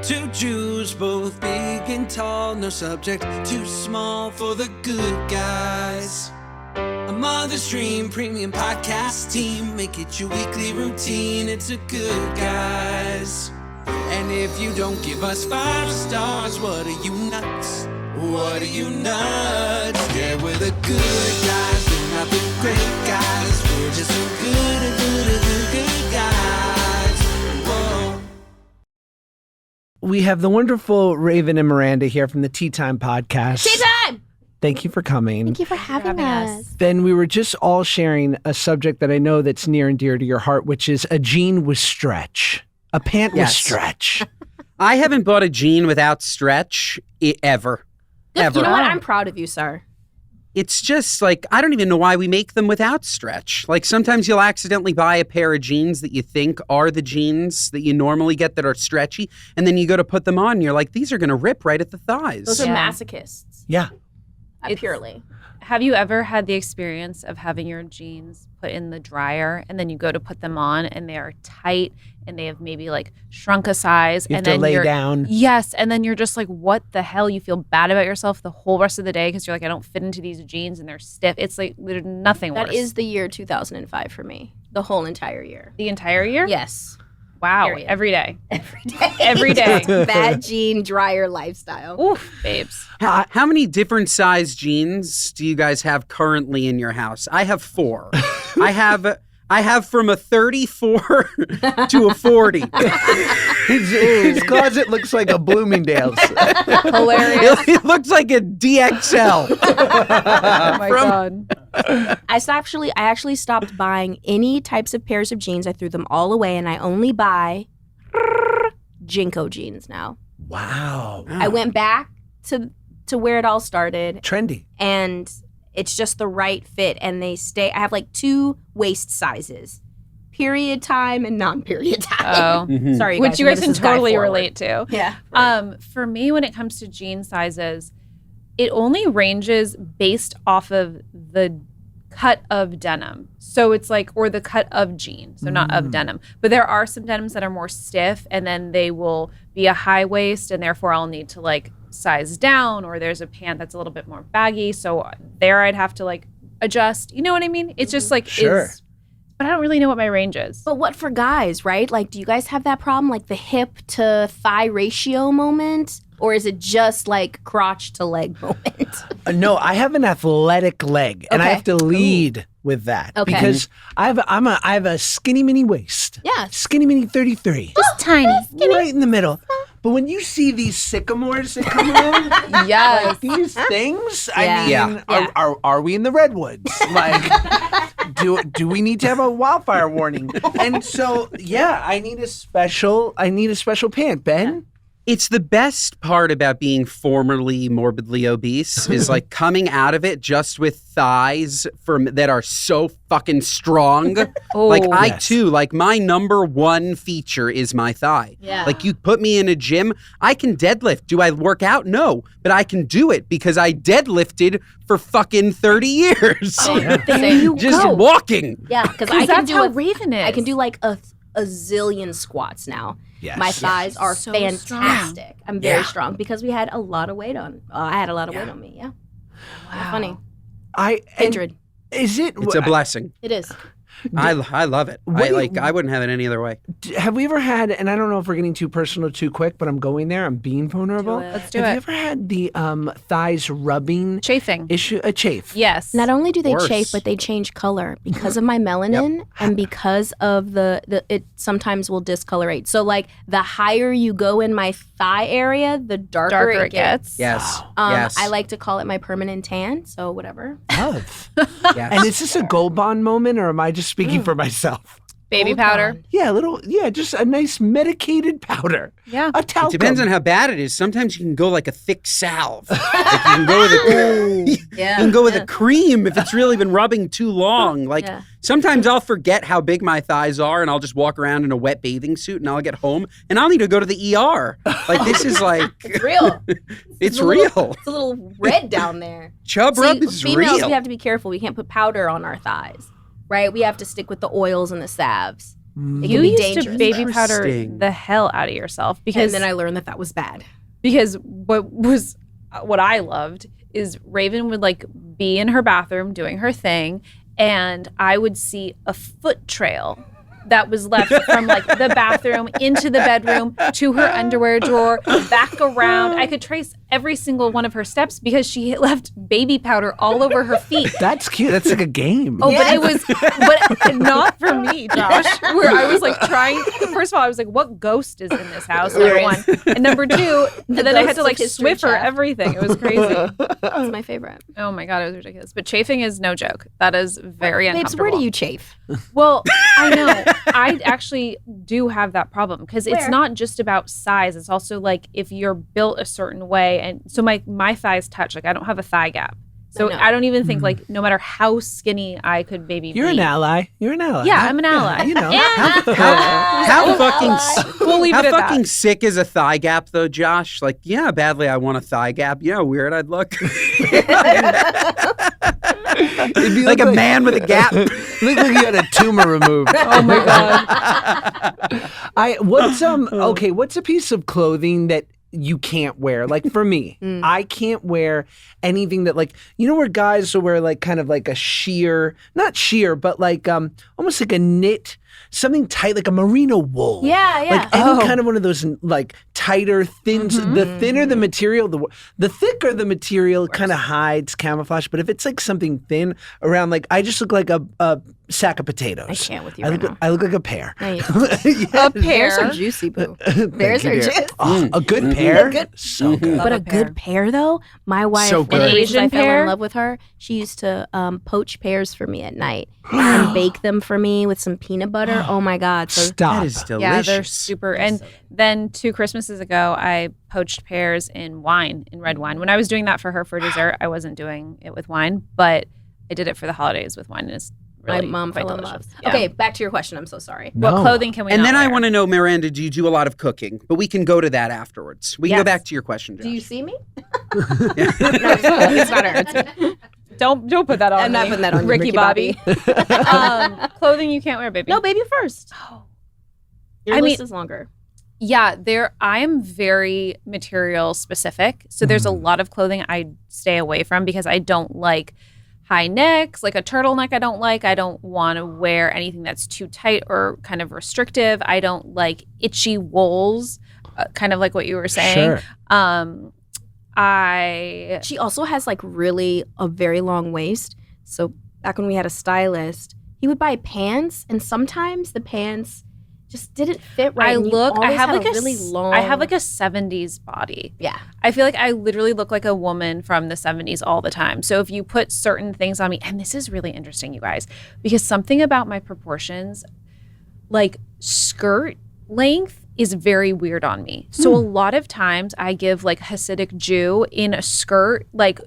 Two Jews, both big and tall, no subject too small for the good guys. A Mother's Dream premium podcast team, make it your weekly routine. It's a Good Guys. And if you don't give us 5 stars, what are you nuts? What are you nuts? Yeah, we're the good guys, we're not the great guys. We're just so good guys. Whoa. We have the wonderful Raven and Miranda here from the Tea Time podcast. Tea Time! Thank you for coming. Thank you for having us. Ben, we were just all sharing a subject that I know that's near and dear to your heart, which is a jean with stretch. A pant with stretch. I haven't bought a jean without stretch ever. Ever. You know what? I'm proud of you, sir. It's just like, I don't even know why we make them without stretch. Like sometimes you'll accidentally buy a pair of jeans that you think are the jeans that you normally get that are stretchy. And then you go to put them on and you're like, these are going to rip right at the thighs. Those are masochists. Yeah. Purely. Have you ever had the experience of having your jeans put in the dryer and then you go to put them on and they are tight and they have maybe like shrunk a size You have and to then lay you're down. Yes, and then you're just like, what the hell? You feel bad about yourself the whole rest of the day because you're like, I don't fit into these jeans and they're stiff. It's like there's nothing worse. That is the year 2005 for me. The whole entire year. The entire year? Yes. Wow. Period. Every day. Every day. Every day. Bad jean dryer lifestyle. Oof, babes. How many different size jeans do you guys have currently in your house? I have 4. I have from a 34 to a 40. His closet looks like a Bloomingdale's. Hilarious. It looks like a DXL. Oh my God. I actually stopped buying any types of pairs of jeans. I threw them all away, and I only buy Jinko jeans now. Wow. I went back to where it all started, Trendy. and it's just the right fit, and they stay. I have like 2 waist sizes, period time and non-period time. Oh. Sorry, Which you guys this can is guy totally forward. relate to. Yeah. For me, when it comes to jean sizes, it only ranges based off of the cut of denim. So it's like, or the cut of jean, so not of denim. But there are some denims that are more stiff, and then they will be a high waist, and therefore I'll need to like size down, or there's a pant that's a little bit more baggy. So there I'd have to like adjust. You know what I mean? It's just like, Sure. But I don't really know what my range is. But what for guys, right? Like, do you guys have that problem, like the hip to thigh ratio moment? Or is it just like crotch to leg moment? No, I have an athletic leg, and I Okay. have to lead with that Okay. because I have a skinny mini waist. Yeah. Skinny mini 33. Just tiny. Right in the middle. But when you see these sycamores that come along, Yes. like these things, Yeah. I mean, Yeah. Are we in the redwoods? Like, do we need to have a wildfire warning? And so, yeah, I need a special pant, Ben. It's the best part about being formerly morbidly obese is like coming out of it just with thighs that are so fucking strong. Oh, like I yes. too, like my number one feature is my thigh. Yeah. Like you put me in a gym, I can deadlift. Do I work out? No, but I can do it because I deadlifted for fucking 30 years. There you Just go. walking. Yeah, because I can that's do how a, Raven is. I can do like a zillion squats now. Yes. My thighs are So fantastic. I'm very Yeah. strong because we had a lot of weight on. I had a lot of weight on me. Yeah. Wow. Funny. And Kindred. is it? It's a blessing. It is. I love it. What do you- I wouldn't have it any other way. Have we ever had? And I don't know if we're getting too personal too quick, but I'm going there. I'm being vulnerable. Do it. Let's do have it. you ever had the thighs rubbing Chafing. issue? A chafe. Yes. Not only do they Worse. chafe, but they change color because of my melanin and because of the it sometimes will discolorate. So like the higher you go in my thigh area, the darker it gets. Yes. Yes. I like to call it my permanent tan. So whatever. Love. Yes. And is this a gold bond moment, or am I just speaking for myself? Baby Gold powder. bond. Yeah, just a nice medicated powder. Yeah. A talcum. It depends on how bad it is. Sometimes you can go like a thick salve. Like you can go with a, Yeah. you can go with a cream if it's really been rubbing too long. Like Yeah. sometimes I'll forget how big my thighs are and I'll just walk around in a wet bathing suit and I'll get home and I'll need to go to the ER. Like this is like It's real. it's a real. Little, it's a little red down there. Chub See, rub is females, real. we have to be careful. We can't put powder on our thighs, right? We have to stick with the oils and the salves. It You can be used dangerous. to baby powder Interesting. the hell out of yourself because and then I learned that was bad. because what I loved is Raven would like be in her bathroom doing her thing, and I would see a foot trail that was left from like the bathroom into the bedroom to her underwear drawer, back around. I could trace every single one of her steps because she had left baby powder all over her feet. That's cute. That's like a game. Oh, but it was, but not for me, Josh. Where I was like trying. First of all, I was like, "What ghost is in this house?" Number one, and number two, and then I had to like Swiffer everything. It was crazy. That's my favorite. Oh my god, it was ridiculous. But chafing is no joke. That is very Babes, uncomfortable. where do you chafe? Well, I know. I actually do have that problem because it's Where? not just about size. It's also like if you're built a certain way, and so my thighs touch. Like I don't have a thigh gap. So I know. I don't even think like no matter how skinny I could maybe You're be. an ally. You're an ally. Yeah, I'm an ally. You know. And- How fucking We'll leave how it at that. fucking sick is a thigh gap though, Josh? Like, yeah, badly I want a thigh gap. Yeah, weird I'd look. If you like look a man with a gap. Look like you had a tumor removed. Oh my god. What's a piece of clothing that you can't wear? Like for me, I can't wear anything that like, you know where guys will wear like kind of like a sheer, not sheer, but like almost like a knit, something tight, like a merino wool. Yeah, yeah. Like any kind of one of those like tighter, thin, the thinner the material, the thicker the material kind of hides camouflage. But if it's like something thin around, like I just look like a sack of potatoes. I can't with you I right look, now. I look like a pear. No, you- A Pears are pear. juicy, boo. Thank Pears you, are dear. juicy. Oh, a good pear, so good. But a a good pear, though, my wife, So one of the good. reasons I Asian fell pear? in love with her, she used to poach pears for me at night and bake them for me with some peanut butter. Oh my God. So Stop. That is delicious. Yeah, they're super. And then 2 Christmases ago, I poached pears in wine, in red wine. When I was doing that for her for dessert, I wasn't doing it with wine, but I did it for the holidays with wine. And it's my really mom quite fell in love. delicious. Yeah. Okay, back to your question. I'm so sorry. What No. clothing can we And not then I wear? want to know, Miranda, do you do a lot of cooking? But we can go to that afterwards. We can go Yes. back to your question, Josh. Do you see me? No, it's not her. It's me. Don't put that on I'm not me, putting that on you, Ricky Ricky Bobby. Clothing you can't wear, baby. No, baby first. Your I list mean- is longer. Yeah, I am very material specific. So there's a lot of clothing I stay away from because I don't like high necks, like a turtleneck I don't like. I don't want to wear anything that's too tight or kind of restrictive. I don't like itchy wools, kind of like what you were saying. Sure. She also has like really a very long waist. So back when we had a stylist, he would buy pants, and sometimes the pants just didn't fit right. and you always I have had like a really long. I have like a 70s body. yeah. I feel like I literally look like a woman from the 70s all the time. So if you put certain things on me, and this is really interesting, you guys, because something about my proportions, like skirt length is very weird on me. So a lot of times I give like Hasidic Jew in a skirt, like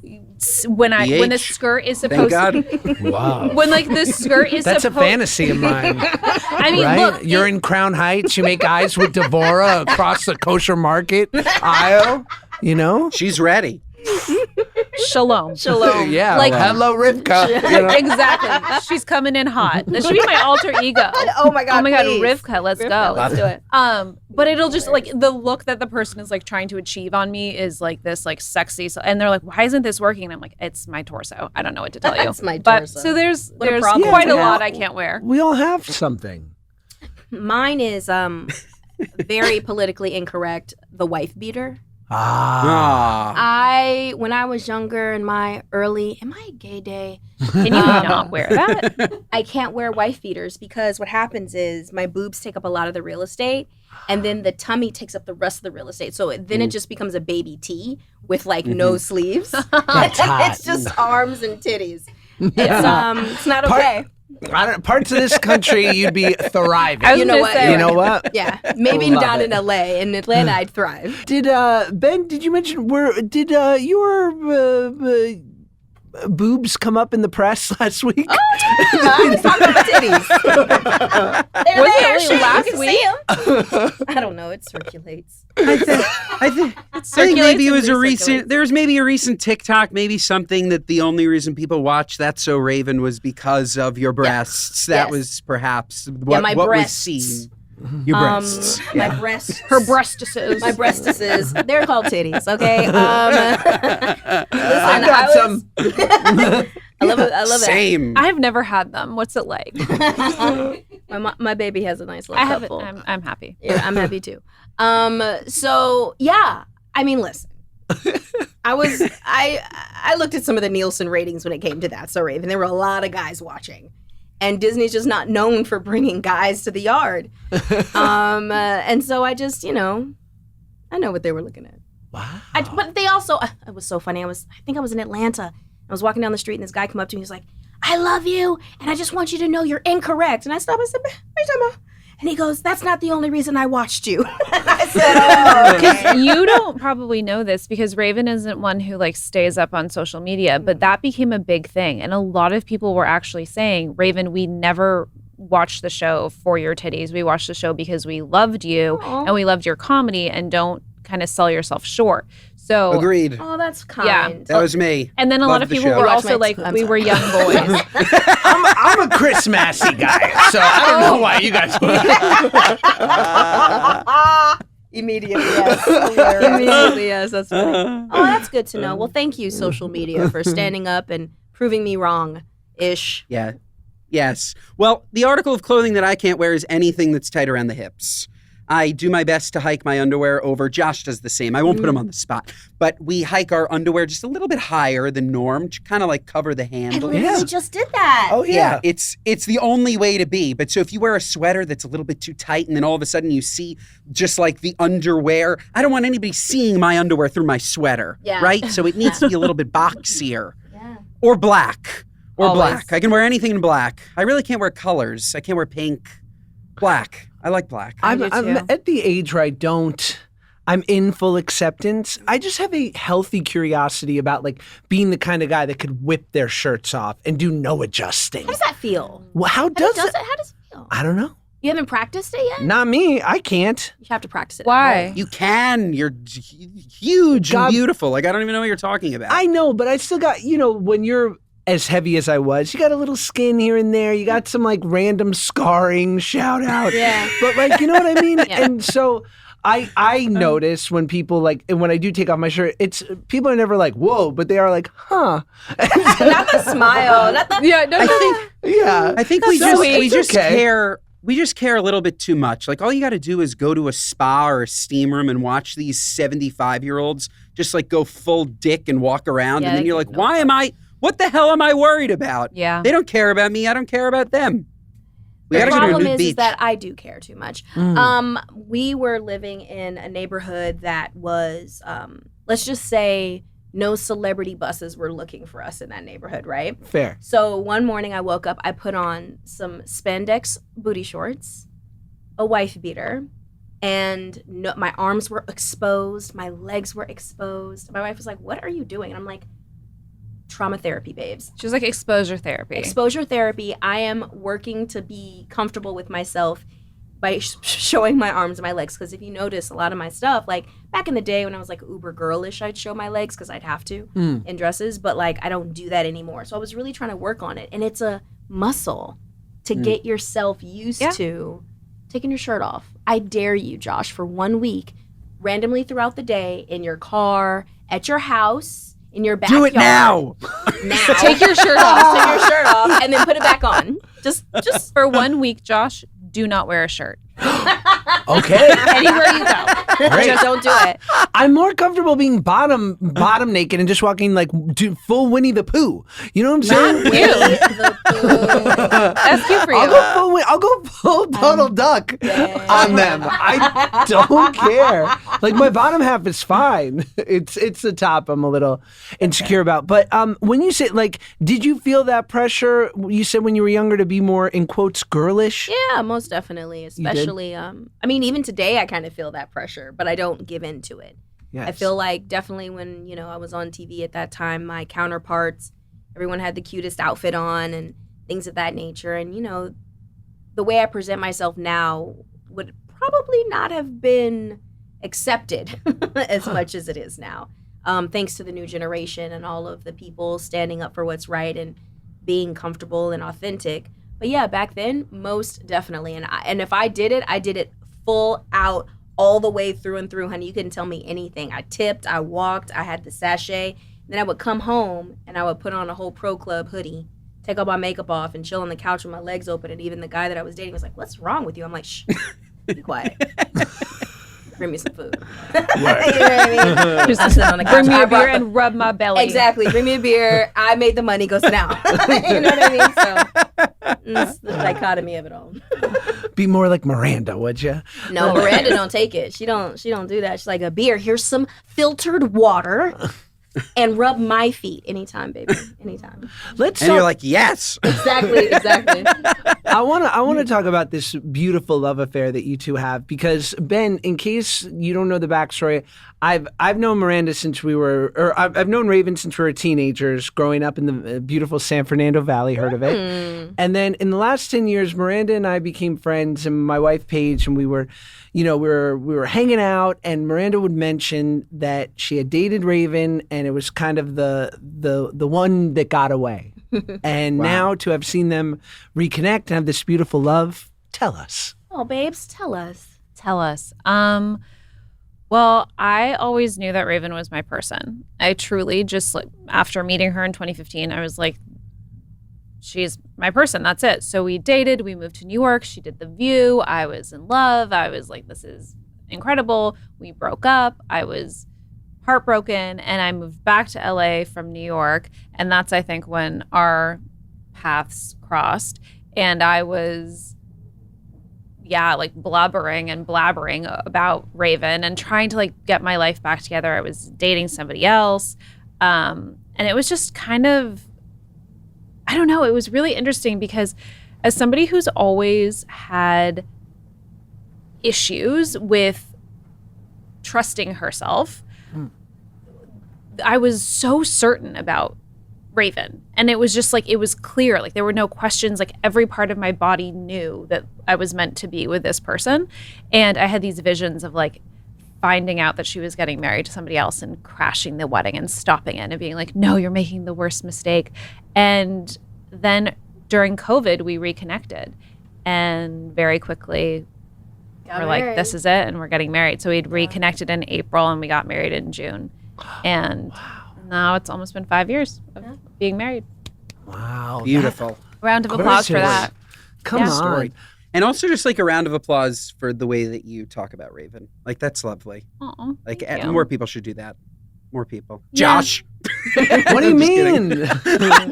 when the skirt is Thank supposed God. Wow. when like the skirt is That's a supposed fantasy of mine, I mean, right? look, You're in Crown Heights. You make eyes with Devora across the kosher market aisle. You know? She's ready. Shalom. Shalom. Yeah. Like- hello, Rivka. You know? Exactly. She's coming in hot. That should be my alter ego. Oh my God. Oh my God, please. Rivka, let's Rivka, go. let's do it. But it'll just like the look that the person is like trying to achieve on me is like this like sexy. So, and they're like, why isn't this working? And I'm like, it's my torso. I don't know what to tell you. That's my But torso. so there's What a there's problem quite to a have. lot I can't wear. We all have something. Mine is very politically incorrect. The wife beater. Ah. When I was younger in my early, am I a gay day? Can you not wear that? I can't wear wife beaters because what happens is my boobs take up a lot of the real estate, and then the tummy takes up the rest of the real estate. So then it just becomes a baby tee with like no sleeves. That's hot. It's just arms and titties. It's not okay. Parts of this country, you'd be thriving. I was You know gonna what? say, You know what? Yeah, maybe Love down it. in LA. In Atlanta, I'd thrive. Did Ben? Did you mention boobs come up in the press last week? I was talking about titties. They're Was it there, only shit, last you can week? see 'em. I don't know. It circulates. I think maybe it was a recent. There was maybe a recent TikTok, maybe something that the only reason people watched That's So Raven was because of your breasts. That Yes. was perhaps what, my what was breasts. seen. Your breasts. My breasts. Her breastises. My breastises. They're called titties, okay? Listen, I got some. I love it. I love it. Same. I have never had them. What's it like? My baby has a nice little I haven't. couple. I'm happy. Yeah, I'm happy too. So yeah, I mean, listen. I looked at some of the Nielsen ratings when it came to That So Raven. There were a lot of guys watching, and Disney's just not known for bringing guys to the yard. And so I just, I know what they were looking at. Wow. But they also, it was so funny. I think I was in Atlanta. I was walking down the street, and this guy came up to me. He was like, "I love you, and I just want you to know you're incorrect." And I stopped. I said, "What are you talking about?" And he goes, "That's not the only reason I watched you." I said, "Oh, okay." You don't probably know this because Raven isn't one who like stays up on social media, but that became a big thing. And a lot of people were actually saying, Raven, we never watched the show for your titties. We watched the show because we loved you and we loved your comedy, and don't kind of sell yourself short. So Agreed. Oh, that's kind. Yeah. That was me. And then a Loved lot of the people show. were Watch also my- like, I'm we sorry. were young boys. I'm a Chris Massey guy, so I don't know why you guys. Immediately, yes. Immediately, yes. That's funny. Oh, that's good to know. Well, thank you, social media, for standing up and proving me wrong-ish. Yeah. Yes. Well, the article of clothing that I can't wear is anything that's tight around the hips. I do my best to hike my underwear over. Josh does the same. I won't put him on the spot. But we hike our underwear just a little bit higher than norm to kind of like cover the I handle. literally just did that. Oh yeah. It's the only way to be. But so if you wear a sweater that's a little bit too tight and then all of a sudden you see just like the underwear, I don't want anybody seeing my underwear through my sweater. Yeah. Right? So it needs to be a little bit boxier. Yeah. Or black. Or Always. black. I can wear anything in black. I really can't wear colors. I can't wear pink. Black. I like black. I'm do too. at the age where I'm in full acceptance. I just have a healthy curiosity about like being the kind of guy that could whip their shirts off and do no adjusting. How does that feel? Well, how How does does it? it? How does it feel? I don't know. You haven't practiced it yet? Not me. I can't. You have to practice it. at Why? home. You can. You're huge God- and beautiful. Like, I don't even know what you're talking about. I know, but I still got, when you're as heavy as I was, you got a little skin here and there. You got some like random scarring, shout out. Yeah. But like, you know what I mean? Yeah. And so I notice when people like, and when I do take off my shirt, people are never like, whoa, but they are like, huh. Not the smile. Not the. Yeah, no, I think Yeah. I think we That's just sweet. we It's just okay. care. We just care a little bit too much. Like all you got to do is go to a spa or a steam room and watch these 75-year-olds just like go full dick and walk around, Yeah, and then they you're can like, what the hell am I worried about? Yeah. They don't care about me. I don't care about them. We The got to go to a problem nude is beach. that I do care too much. Mm. We were living in a neighborhood that was, let's just say, no celebrity buses were looking for us in that neighborhood, right? Fair. So one morning I woke up, I put on some spandex booty shorts, a wife beater, and my arms were exposed, my legs were exposed. My wife was like, "What are you doing?" And I'm like, "Trauma therapy, babes. She was like exposure therapy. Exposure therapy. I am working to be comfortable with myself by showing my arms and my legs. Because if you notice, a lot of my stuff, like back in the day when I was like uber girlish, I'd show my legs because I'd have to in dresses. But like I don't do that anymore. So I was really trying to work on it. And it's a muscle to get yourself used to taking your shirt off. I dare you, Josh, for 1 week, randomly throughout the day, in your car, at your house, in your backyard. Do it now. Now. Take your shirt off. Take your shirt off and then put it back on. Just For 1 week, Josh, do not wear a shirt. Okay. anywhere you go. Great. Just don't do it. I'm more comfortable being bottom naked and just walking like full Winnie the Pooh. You know what I'm saying? That's cute for you. I'll go full Donald Duck on them. I don't care. Like my bottom half is fine. It's the top I'm a little insecure about. But when you say like, did you feel that pressure? You said when you were younger to be more in quotes girlish. Yeah, most definitely. Especially, I mean, even today I kind of feel that pressure, but I don't give in to it. Yes. I feel like definitely when, I was on TV at that time, my counterparts everyone had the cutest outfit on and things of that nature. And, you know, the way I present myself now would probably not have been accepted as much as it is now. Thanks to the new generation and all of the people standing up for what's right and being comfortable and authentic. But yeah, back then, most definitely. And if I did it full out all the way through and through, honey. You couldn't tell me anything. I tipped, I walked, I had the sachet. Then I would come home and I would put on a whole Pro Club hoodie, take all my makeup off, and chill on the couch with my legs open. And even the guy that I was dating was like, "What's wrong with you?" I'm like, "Shh, be quiet. Bring me some food." You know what I mean? Just sit on the couch. Bring me a beer and rub my belly. Exactly. Bring me a beer. I made the money. Go sit down. You know what I mean? So it's the dichotomy of it all. Be more like Miranda, would you? No, Miranda don't take it. She don't do that. She's like, a beer. Here's some filtered water. And rub my feet anytime, baby. Anytime. Let's and talk. you're like, yes. Exactly. I want to talk about this beautiful love affair that you two have, because Ben, in case you don't know the backstory, I've known Miranda since I've known Raven since we were teenagers, growing up in the beautiful San Fernando Valley. Heard of it? And then in the last 10 years, Miranda and I became friends, and my wife Paige, and we were hanging out, and Miranda would mention that she had dated Raven, and it was kind of the one that got away. And now to have seen them reconnect and have this beautiful love, tell us. Oh, babes, tell us. Tell us. Well, I always knew that Raven was my person. I truly just, like, after meeting her in 2015, I was like, she's my person. That's it. So we dated. We moved to New York. She did The View. I was in love. I was like, this is incredible. We broke up. I was heartbroken, and I moved back to LA from New York. And that's, I think, when our paths crossed. And I was, like blabbering about Raven and trying to, like, get my life back together. I was dating somebody else. And it was just kind of, I don't know, it was really interesting because as somebody who's always had issues with trusting herself, I was so certain about Raven. And it was just like, it was clear. Like, there were no questions. Like, every part of my body knew that I was meant to be with this person. And I had these visions of, like, finding out that she was getting married to somebody else and crashing the wedding and stopping it and being like, no, you're making the worst mistake. And then during COVID, we reconnected. And very quickly, we're like, this is it. And we're getting married. So we'd reconnected in April and we got married in June. And now it's almost been 5 years of being married. Wow. Beautiful. Round of applause for that. Come on. Story. And also just like a round of applause for the way that you talk about Raven. Like, that's lovely. Aw, Like, thank you. more people should do that. More people. Yeah. Josh. What do you mean?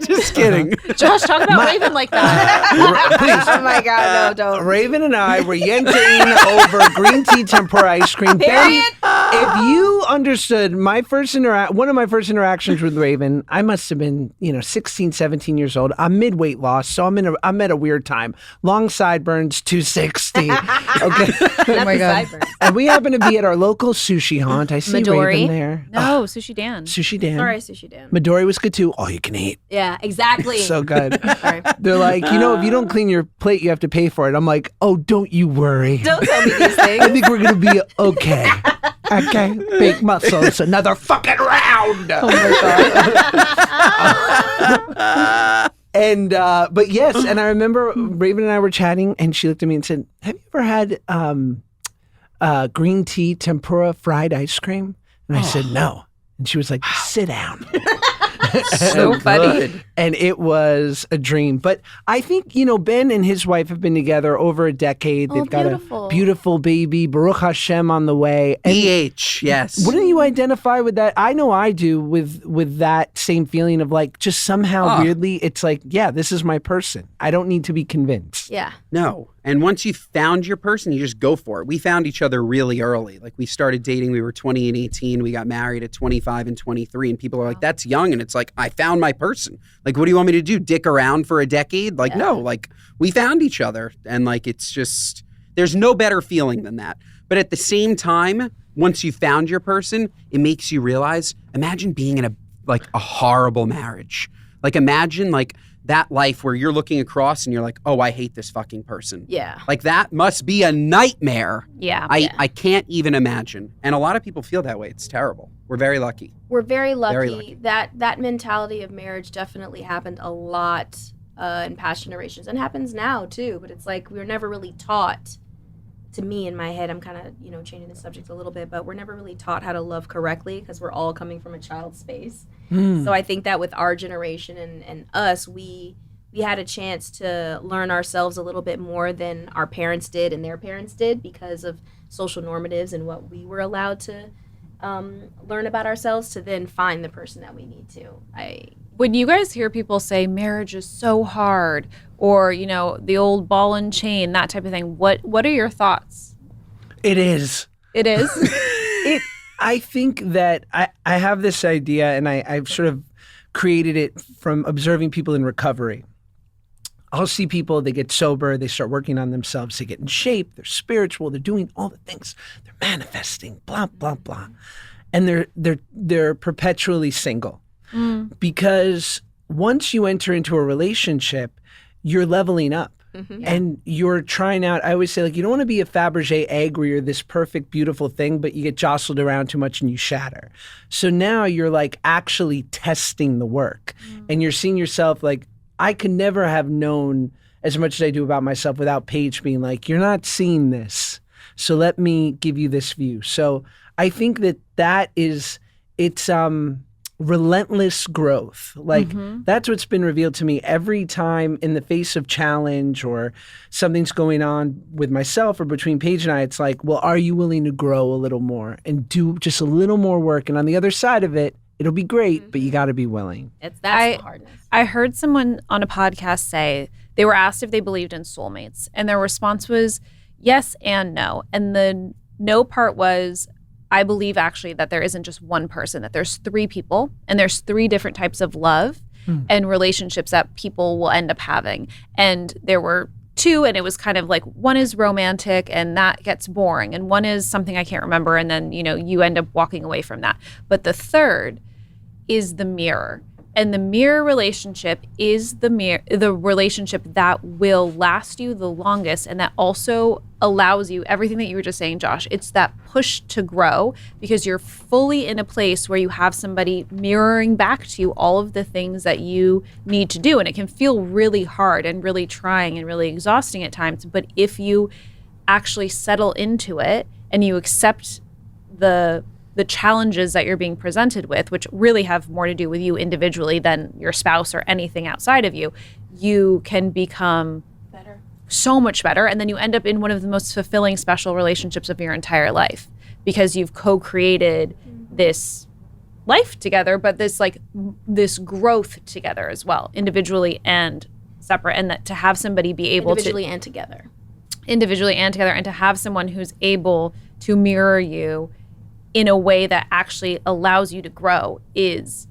Just kidding. Josh, talk about Raven like that. Please. Oh my God, no, don't. Raven and I were yenting over green tea tempura ice cream. Period. If you understood one of my first interactions with Raven, I must have been, 16, 17 years old. I'm mid-weight loss, so I'm at a weird time. Long sideburns, 260. Okay. Oh my God. And we happen to be at our local sushi haunt. I see Midori? Raven there. No, Sushi Dan. Sushi Dan. Sorry, Sushi Dan. Midori was good too. All you can eat. Yeah, exactly. So good. Sorry. They're like, if you don't clean your plate, you have to pay for it. I'm like, oh, don't you worry. Don't tell me these I things. think we're going to be okay. Okay? Big muscles. Another fucking round. Oh my God. And, but yes, and I remember Raven and I were chatting, and she looked at me and said, have you ever had green tea tempura fried ice cream? And I said, no. And she was like, sit down. So funny. And it was a dream. But I think, Ben and his wife have been together over a decade. Oh, They've got beautiful. a beautiful baby, Baruch Hashem, on the way. And BH, yes. wouldn't you identify with that? I know I do with that same feeling of, like, just somehow weirdly, it's like, yeah, this is my person. I don't need to be convinced. Yeah. No. And once you found your person, you just go for it. We found each other really early. Like, we started dating, we were 20 and 18. We got married at 25 and 23. And people are like, that's young. And it's like, I found my person. Like, what do you want me to do? Dick around for a decade? Like, no, like, we found each other. And, like, it's just, there's no better feeling than that. But at the same time, once you found your person, it makes you realize, imagine being in a horrible marriage. Like imagine like that life where you're looking across and you're like, oh, I hate this fucking person. Yeah. Like that must be a nightmare. Yeah. I can't even imagine. And a lot of people feel that way. It's terrible. We're very lucky. We're very lucky. Very lucky. That mentality of marriage definitely happened a lot in past generations and happens now too. But it's like we were never really taught. To me, in my head, I'm kind of changing the subject a little bit, but we're never really taught how to love correctly because we're all coming from a child space. So I think that with our generation and us, we had a chance to learn ourselves a little bit more than our parents did and their parents did because of social normatives and what we were allowed to learn about ourselves to then find the person that we need to. When you guys hear people say marriage is so hard or, the old ball and chain, that type of thing, what are your thoughts? It is. It is? I think that I have this idea, and I've sort of created it from observing people in recovery. I'll see people, they get sober, they start working on themselves, they get in shape, they're spiritual, they're doing all the things, they're manifesting, blah, blah, blah. And they're perpetually single. Because once you enter into a relationship, you're leveling up. And you're trying out, I always say, like, you don't want to be a Fabergé egg where you're this perfect, beautiful thing, but you get jostled around too much and you shatter. So now you're like actually testing the work. And you're seeing yourself like, I could never have known as much as I do about myself without Paige being like, you're not seeing this. So let me give you this view. So I think that is, it's relentless growth. Like that's what's been revealed to me every time in the face of challenge or something's going on with myself or between Paige and I. It's like, well, are you willing to grow a little more and do just a little more work? And on the other side of it, it'll be great, but you got to be willing. That's the hardness. I heard someone on a podcast say they were asked if they believed in soulmates, and their response was yes and no. And the no part was, I believe actually that there isn't just one person, that there's 3 people and there's 3 different types of love and relationships that people will end up having. And there were 2, and it was kind of like one is romantic and that gets boring, and one is something I can't remember, and then you end up walking away from that. But the third is the mirror. And the mirror relationship is the relationship that will last you the longest, and that also allows you everything that you were just saying, Josh. It's that push to grow because you're fully in a place where you have somebody mirroring back to you all of the things that you need to do. And it can feel really hard and really trying and really exhausting at times. But if you actually settle into it and you accept the challenges that you're being presented with, which really have more to do with you individually than your spouse or anything outside of you, you can become Better. So much better. And then you end up in one of the most fulfilling, special relationships of your entire life because you've co-created this life together, but this growth together as well, individually and separate. And that to have somebody be able individually and together, and to have someone who's able to mirror you in a way that actually allows you to grow is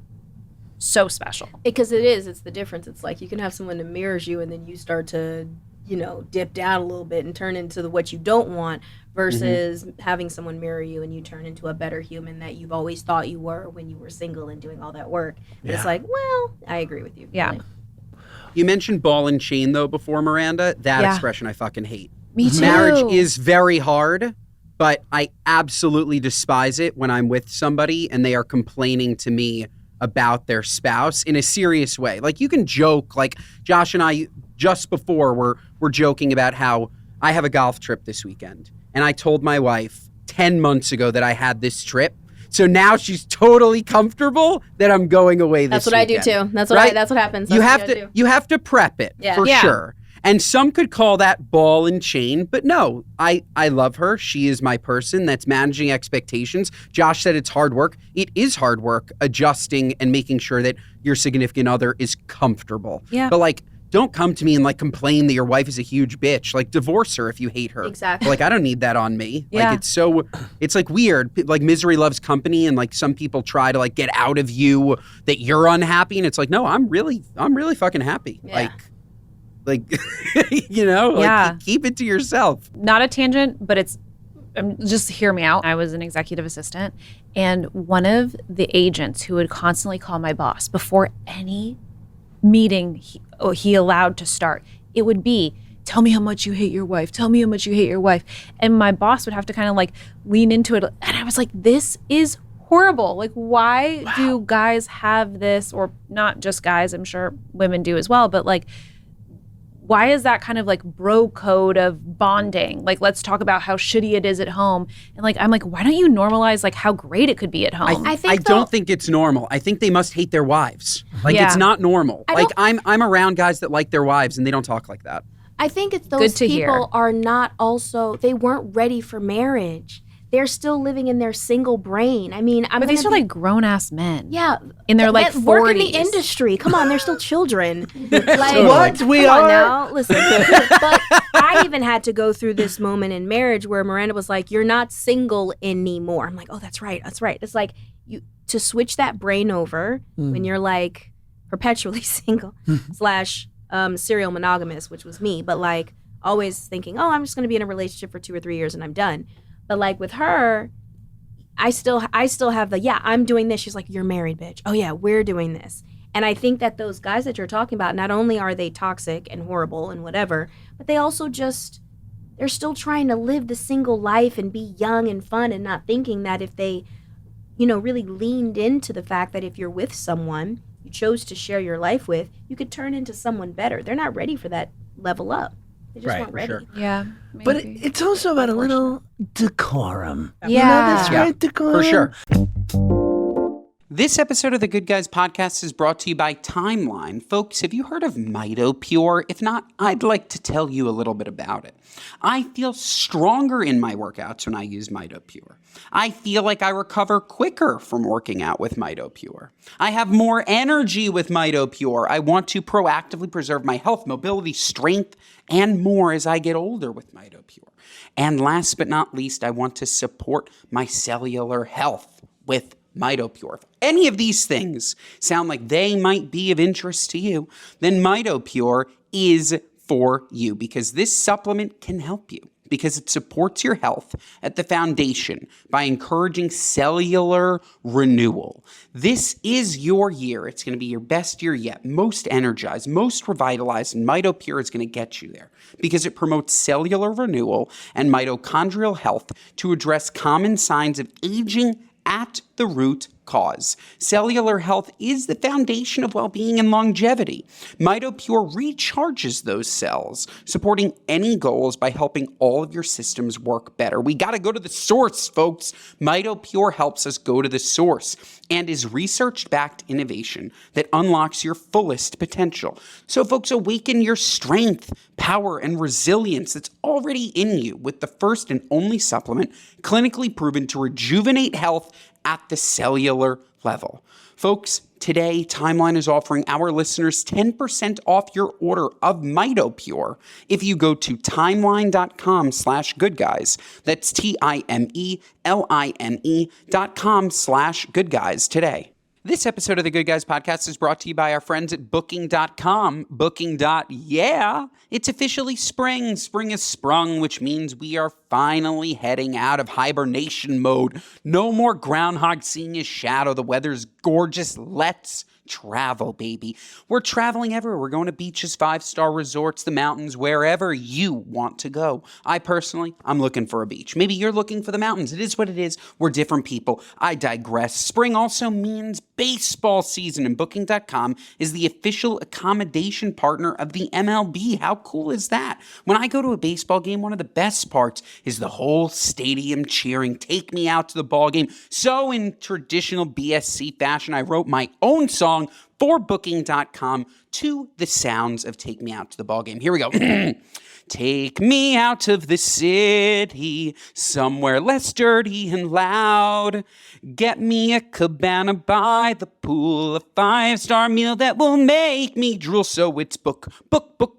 so special. Because it's the difference. It's like you can have someone that mirrors you and then you start to, dip down a little bit and turn into what you don't want versus having someone mirror you and you turn into a better human that you've always thought you were when you were single and doing all that work. Yeah. It's like, well, I agree with you. Yeah. Really. You mentioned ball and chain, though, before, Miranda. That expression I fucking hate. Me too. Marriage is very hard, but I absolutely despise it when I'm with somebody and they are complaining to me about their spouse in a serious way. Like, you can joke, like Josh and I just before we're joking about how I have a golf trip this weekend. And I told my wife 10 months ago that I had this trip. So now she's totally comfortable that I'm going away this weekend. That's what I do too. That's what happens. You have to prep it for sure. And some could call that ball and chain, but no, I love her. She is my person that's managing expectations. Josh said it's hard work. It is hard work adjusting and making sure that your significant other is comfortable. Yeah. But don't come to me and complain that your wife is a huge bitch. Divorce her if you hate her. Exactly. I don't need that on me. Yeah. It's weird. Misery loves company, and some people try to get out of you that you're unhappy, and it's no, I'm really fucking happy. Yeah. Keep it to yourself. Not a tangent, but just hear me out. I was an executive assistant, and one of the agents who would constantly call my boss before any meeting he allowed to start, it would be, tell me how much you hate your wife. Tell me how much you hate your wife. And my boss would have to kind of like lean into it. And I was like, this is horrible. Like, why do guys have this, or not just guys, I'm sure women do as well, but like, why is that kind of like bro code of bonding? Like, let's talk about how shitty it is at home. And like, I'm like, why don't you normalize like how great it could be at home? I don't think it's normal. I think they must hate their wives. Like, it's not normal. Like, I'm around guys that like their wives and they don't talk like that. I think it's those people are not also, they weren't ready for marriage. They're still living in their single brain. I mean, but these are like grown ass men. Yeah, in their like 40s. Work in the industry. Come on, they're still children. Like, what we come are on now, listen. But I even had to go through this moment in marriage where Miranda was like, "You're not single anymore." I'm like, "Oh, that's right. That's right." It's like you to switch that brain over when you're like perpetually single / serial monogamous, which was me, but like always thinking, "Oh, I'm just going to be in a relationship for 2 or 3 years and I'm done." But like with her, I still have the, I'm doing this. She's like, you're married, bitch. Oh yeah, we're doing this. And I think that those guys that you're talking about, not only are they toxic and horrible and whatever, but they also they're still trying to live the single life and be young and fun, and not thinking that if they, really leaned into the fact that if you're with someone you chose to share your life with, you could turn into someone better. They're not ready for that level up. They just weren't ready. Sure. Yeah. Maybe. But it's also about a little decorum. Yeah. That's right, decorum. For sure. This episode of the Good Guys podcast is brought to you by Timeline. Folks, have you heard of MitoPure? If not, I'd like to tell you a little bit about it. I feel stronger in my workouts when I use MitoPure. I feel like I recover quicker from working out with MitoPure. I have more energy with MitoPure. I want to proactively preserve my health, mobility, strength, and more as I get older with MitoPure. And last but not least, I want to support my cellular health with MitoPure. If any of these things sound like they might be of interest to you, then MitoPure is for you, because this supplement can help you, because it supports your health at the foundation by encouraging cellular renewal. This is your year. It's going to be your best year yet, most energized, most revitalized, and MitoPure is going to get you there because it promotes cellular renewal and mitochondrial health to address common signs of aging at the root cause. Cellular health is the foundation of well-being and longevity. MitoPure recharges those cells, supporting any goals by helping all of your systems work better. We got to go to the source, folks. MitoPure helps us go to the source and is research-backed innovation that unlocks your fullest potential. So, folks, awaken your strength, power, and resilience that's already in you with the first and only supplement clinically proven to rejuvenate health at the cellular level. Folks, today, Timeline is offering our listeners 10% off your order of MitoPure if you go to timeline.com/goodguys. That's TIMELINE.com/goodguys today. This episode of the Good Guys podcast is brought to you by our friends at Booking.com. Booking.yeah. It's officially spring. Spring is sprung, which means we are finally heading out of hibernation mode. No more groundhog seeing his shadow. The weather's gorgeous. Let's travel, baby. We're traveling everywhere. We're going to beaches, 5-star resorts, the mountains, wherever you want to go. I'm looking for a beach. Maybe you're looking for the mountains. It is what it is. We're different people. I digress. Spring also means baseball season, and Booking.com is the official accommodation partner of the MLB. How cool is that? When I go to a baseball game, one of the best parts is the whole stadium cheering, take me out to the ball game. So in traditional BSC fashion, I wrote my own song for Booking.com to the sounds of Take Me Out to the Ball Game. Here we go. Take me out of the city, somewhere less dirty and loud. Get me a cabana by the pool, a 5-star meal that will make me drool. So it's book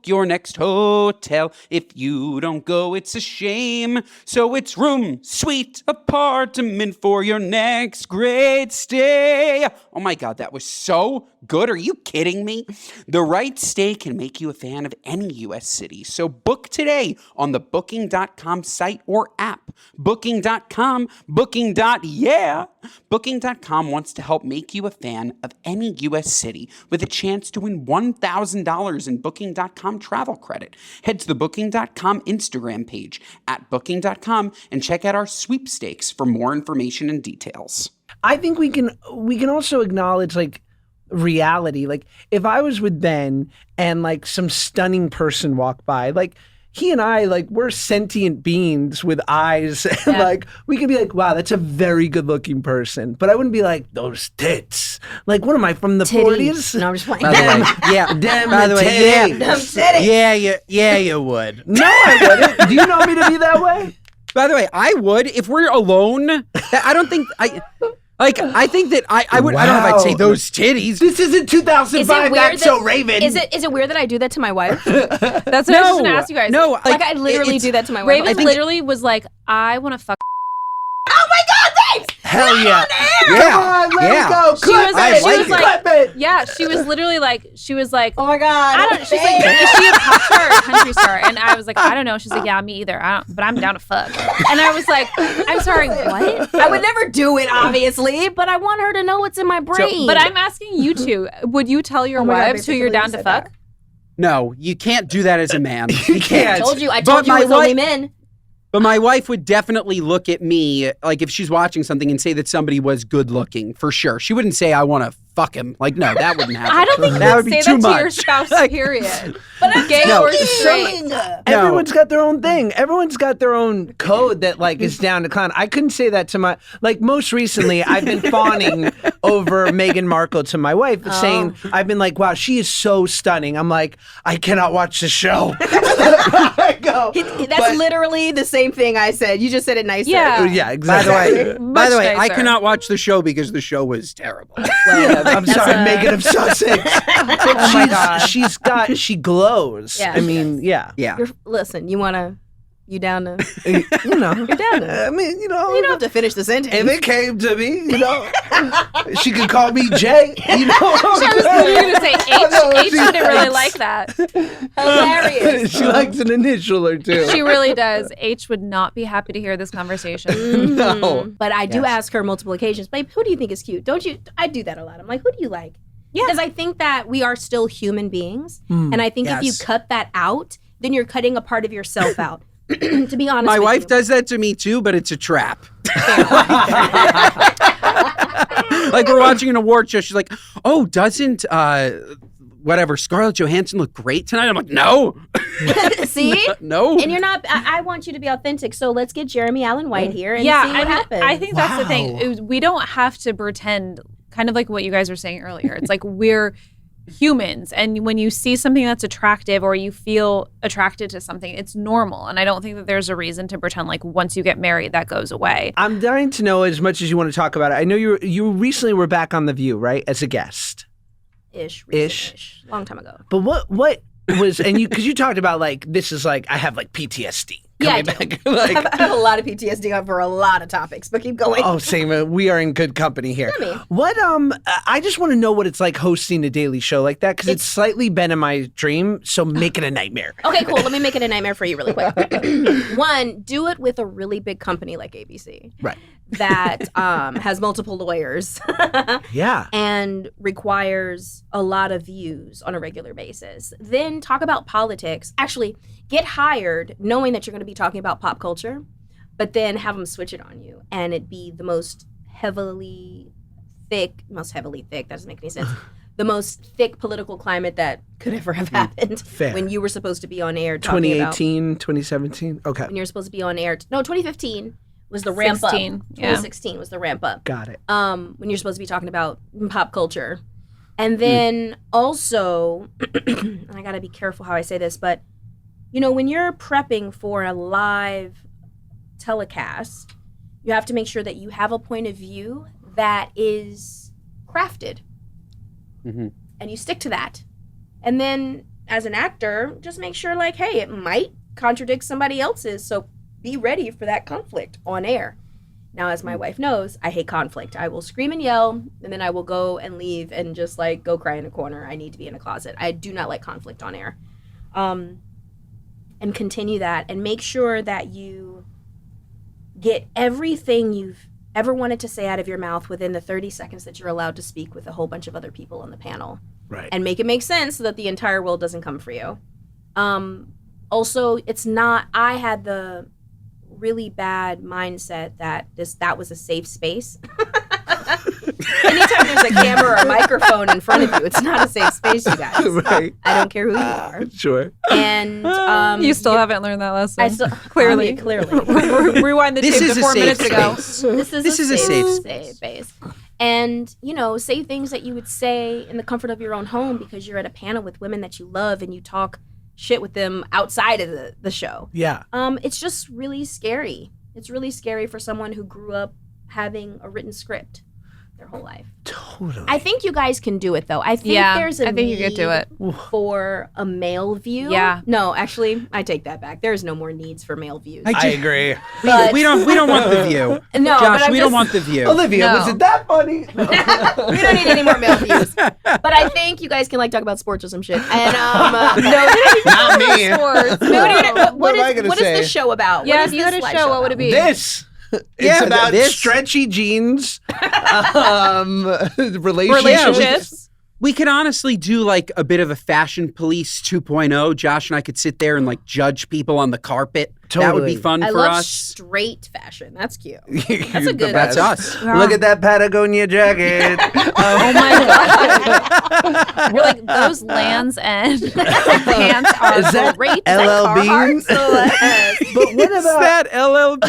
your next hotel. If you don't go, it's a shame. So it's room, suite, apartment for your next great stay. Oh my God, that was so good. Are you kidding me? The right stay can make you a fan of any U.S. city. So book today on the Booking.com site or app. Booking.com, Booking.yeah. Booking.com wants to help make you a fan of any U.S. city with a chance to win $1,000 in Booking.com travel credit. Head to the Booking.com Instagram page at Booking.com and check out our sweepstakes for more information and details. I think we can also acknowledge like reality. Like if I was with Ben and like some stunning person walked by, like he and I, like we're sentient beings with eyes and like we could be like, wow, that's a very good looking person. But I wouldn't be like, those tits. Like what am I, from the 40s? No, I'm just playing. By the way, yeah. Damn By the way, titties. Them titties. Yeah, you would. No, I wouldn't. Do you know me to be that way? By the way, I would if we're alone. I don't think I think that I would. I don't know if I'd say those titties. This isn't 2005. That's so Raven. Is it weird that I do that to my wife? That's what I was just gonna ask you guys. No, Like I literally do that to my wife. Raven literally was like, I want to fuck. Oh my God, thanks! Hell yeah. Yeah, Come on, let yeah. it go. She was I like, like she was it. like, Clip it. yeah, she was literally like, Oh my God. I don't. She's like, is she a pop star or a country star? And I was like, I don't know. She's like, yeah, me either. I don't, but I'm down to fuck. And I was like, I'm sorry, what? I would never do it, obviously, but I want her to know what's in my brain. But I'm asking you two. Would you tell your Oh my God, wives who you're basically down you to said fuck? that. No, you can't do that as a man. You I can't. told you But it was my only wife- men. But my wife would definitely look at me, like if she's watching something and say that somebody was good looking, for sure. She wouldn't say, I want to fuck him. Like, no, that wouldn't happen. I don't think that you would would be say too that much. to your spouse, Like, period. But I'm gay No. or straight. Everyone's got their own thing. Everyone's got their own code that like is down to clown. I couldn't say that to my, like most recently I've been fawning over Meghan Markle to my wife saying, I've been like, wow, she is so stunning. I'm like, I cannot watch the show. I go. That's literally the same thing I said. You just said it nicer. Yeah. Yeah, By exactly. the Much way, I nicer. cannot watch the show because the show was terrible. I'm sorry, Megan of Sussex. But she glows. Yeah, I mean, yeah. Yeah. Listen, you down to? You know. You're down to. I mean, You don't have to finish the sentence. if it came to me, you know, she could call me Jay. You know, I was literally going to say H. H she didn't really likes. like that. Hilarious. she likes an initial or two. She really does. H would not be happy to hear this conversation. No. But I do Yes. ask her multiple occasions, babe, who do you think is cute? Don't you? I do that a lot. I'm like, who do you like? Yeah. Because I think that we are still human beings. And I think if you Yes. cut that out, then you're cutting a part of yourself out. To be honest My with wife you. does that to me too, but it's a trap. Like we're watching an award show. She's like, oh, doesn't whatever Scarlett Johansson look great tonight? I'm like, no. See? No. And you're not, I want you to be authentic. So let's get Jeremy Allen White here and see what I, happens. I think that's the thing. Wow. We don't have to pretend, kind of like what you guys were saying earlier. It's like we're humans, and when you see something that's attractive or you feel attracted to something, it's normal. And I don't think that there's a reason to pretend like once you get married that goes away. I'm dying to know as much as you want to talk about it. I know you recently were back on The View, right, as a guest. Ish. Long time ago. But what was, and you, because you talked about like, this is like, I have like PTSD. Yeah, I coming do. back. Like, I have a lot of PTSD for a lot of topics, but keep going. oh, same. We are in good company here. Yummy. What? I just want to know what it's like hosting a daily show like that because it's slightly been in my dream. So make it a nightmare. Okay, cool. Let me make it a nightmare for you really quick. One, do it with a really big company like ABC Right. that has multiple lawyers Yeah. and requires a lot of views on a regular basis. Then talk about politics. Actually, get hired knowing that you're going to be talking about pop culture, but then have them switch it on you and it be the most heavily thick, that doesn't make any sense. The most thick political climate that could ever have happened Fair. when you were supposed to be on air talking about 2018, 2017. Okay. when you're supposed to be on air. No, 2015 was the ramp 16, up. yeah. 2016 was the ramp up. Got it. When you're supposed to be talking about pop culture. And then also, and I got to be careful how I say this, but you know, when you're prepping for a live telecast, you have to make sure that you have a point of view that is crafted. Mhm. And you stick to that. And then as an actor, just make sure like, hey, it might contradict somebody else's. So be ready for that conflict on air. Now, as my wife knows, I hate conflict. I will scream and yell, and then I will go and leave and just like go cry in a corner. I need to be in a closet. I do not like conflict on air. And continue that and make sure that you get everything you've ever wanted to say out of your mouth within the 30 seconds that you're allowed to speak with a whole bunch of other people on the panel. Right. And make it make sense so that the entire world doesn't come for you. Also, it's not, I had the really bad mindset that that was a safe space. Anytime there's a camera or a microphone in front of you, it's not a safe space, you guys. Right. I don't care who you are. Sure. And you still haven't learned that lesson. I still clearly. Rewind the This tape is to a 4 safe minutes ago. space. This is a safe space. And, say things that you would say in the comfort of your own home because you're at a panel with women that you love and you talk shit with them outside of the show. Yeah. It's just really scary. It's really scary for someone who grew up having a written script their whole life. Totally. I think you guys can do it, though. I think there's a I think you could do it. for a male view. Yeah. No, actually, I take that back. There's no more needs for male views. I agree. We don't want the view. No, Josh, but we don't want the view. Olivia, No. was it that funny? We don't need any more male views. But I think you guys can talk about sports or some shit. And Not me. what am I gonna is say? this show about? Yeah, What if is you had this a live show, what would it about? be? This. It's Yeah, about this. stretchy jeans, relationships. Relationships. We could honestly do like a bit of a fashion police 2.0. Josh and I could sit there and like judge people on the carpet. That would be Totally. fun I for love us. straight fashion. That's cute. That's a good- That's us. Look at that Patagonia jacket. Oh my god! You're like those Lands' End pants are Is that great. LL Bean? But what What's about that LLB?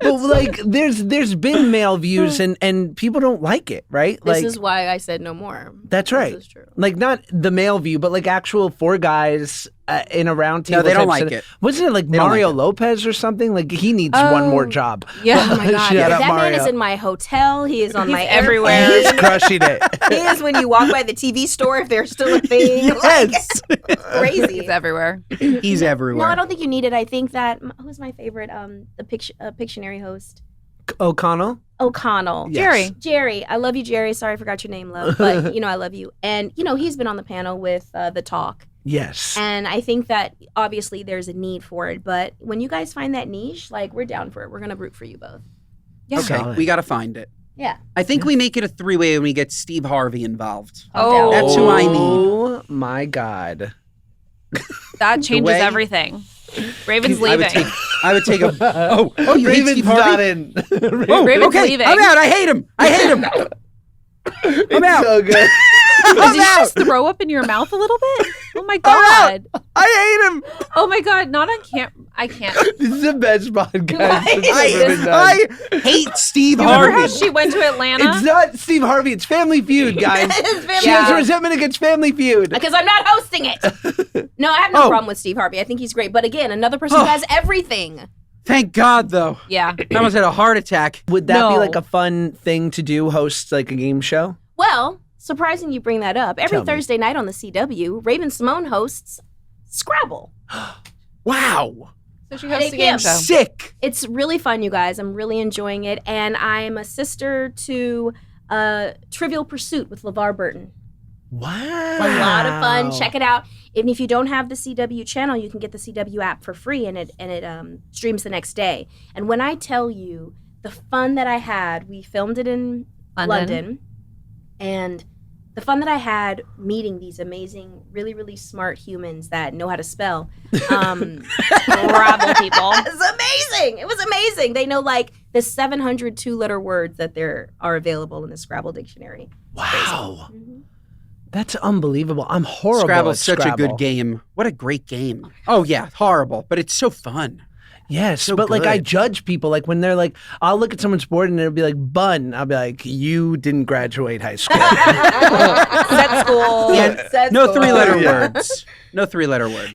but like there's been male views and people don't like it, right? This Like is why I said no more. that's right. This is true. Like not the male view, but like actual four guys in a round table. No, they don't type like setting. it. Wasn't it like They don't Mario like it. Lopez or something? Like he needs one more job. Yeah. Oh my god! Shout out That man Mario. is in my hotel. He is on He's my everywhere. He's airplane. crushing it. He is when you walk by the TV store if there's still a thing. Yes. Crazy. It's everywhere. He's everywhere. No, I don't think you need it. I think that who's my favorite? The Pictionary host, O'Connell. O'Connell. Yes. Jerry, I love you, Jerry. Sorry, I forgot your name, love, but I love you. And he's been on the panel with The Talk, Yes. and I think that obviously there's a need for it. But when you guys find that niche, like we're down for it. We're gonna root for you both. Yeah. Okay, Solid. we got to find it. Yeah. I think we make it a three-way when we get Steve Harvey involved. Oh, That's who I need. Oh my god. that changes way- everything. Raven's I would leaving. take a. Oh, you hate Raven's Steve not Harvey? in. Oh, Raven's okay. leaving. I'm out. I hate him. I'm out. So good. Did I'm you out. just throw up in your mouth a little bit? Oh my god! I hate him. Oh my god! Not on camp. I can't. This is the best podcast that's ever been done. I hate Steve Remember Harvey. how she went to Atlanta? It's not Steve Harvey. It's Family Feud, guys. It's Family She has Feud. resentment against Family Feud. Because I'm not hosting it. No, I have no Oh. problem with Steve Harvey. I think he's great. But again, another person who has everything. Thank God, though. Yeah. I almost had a heart attack. Would that be No. like a fun thing to do? Host like a game show? Well, surprising you bring that up. Every Tell me. Thursday night on the CW, Raven Simone hosts Scrabble. Wow. So she hosts a 8 game p.m. show. Sick. It's really fun, you guys. I'm really enjoying it. And I'm a sister to Trivial Pursuit with LeVar Burton. Wow. A lot of fun. Check it out. Even if you don't have the CW channel, you can get the CW app for free, and it streams the next day. And when I tell you the fun that I had, we filmed it in London, and the fun that I had meeting these amazing, really, really smart humans that know how to spell. Scrabble people. It's amazing. It was amazing. They know like the 700 two-letter words that are available in the Scrabble dictionary. Wow. Mhm. That's unbelievable. I'm horrible Scrabble's at such a Scrabble. good game. What a great game. Oh, yeah. Horrible. But it's so fun. Yes, So but like I good. judge people like when they're like, I'll look at someone's board and it'll be like bun. I'll be like, you didn't graduate high school. Set school. Yeah. Set No school. three-letter Yeah. words. No three-letter word.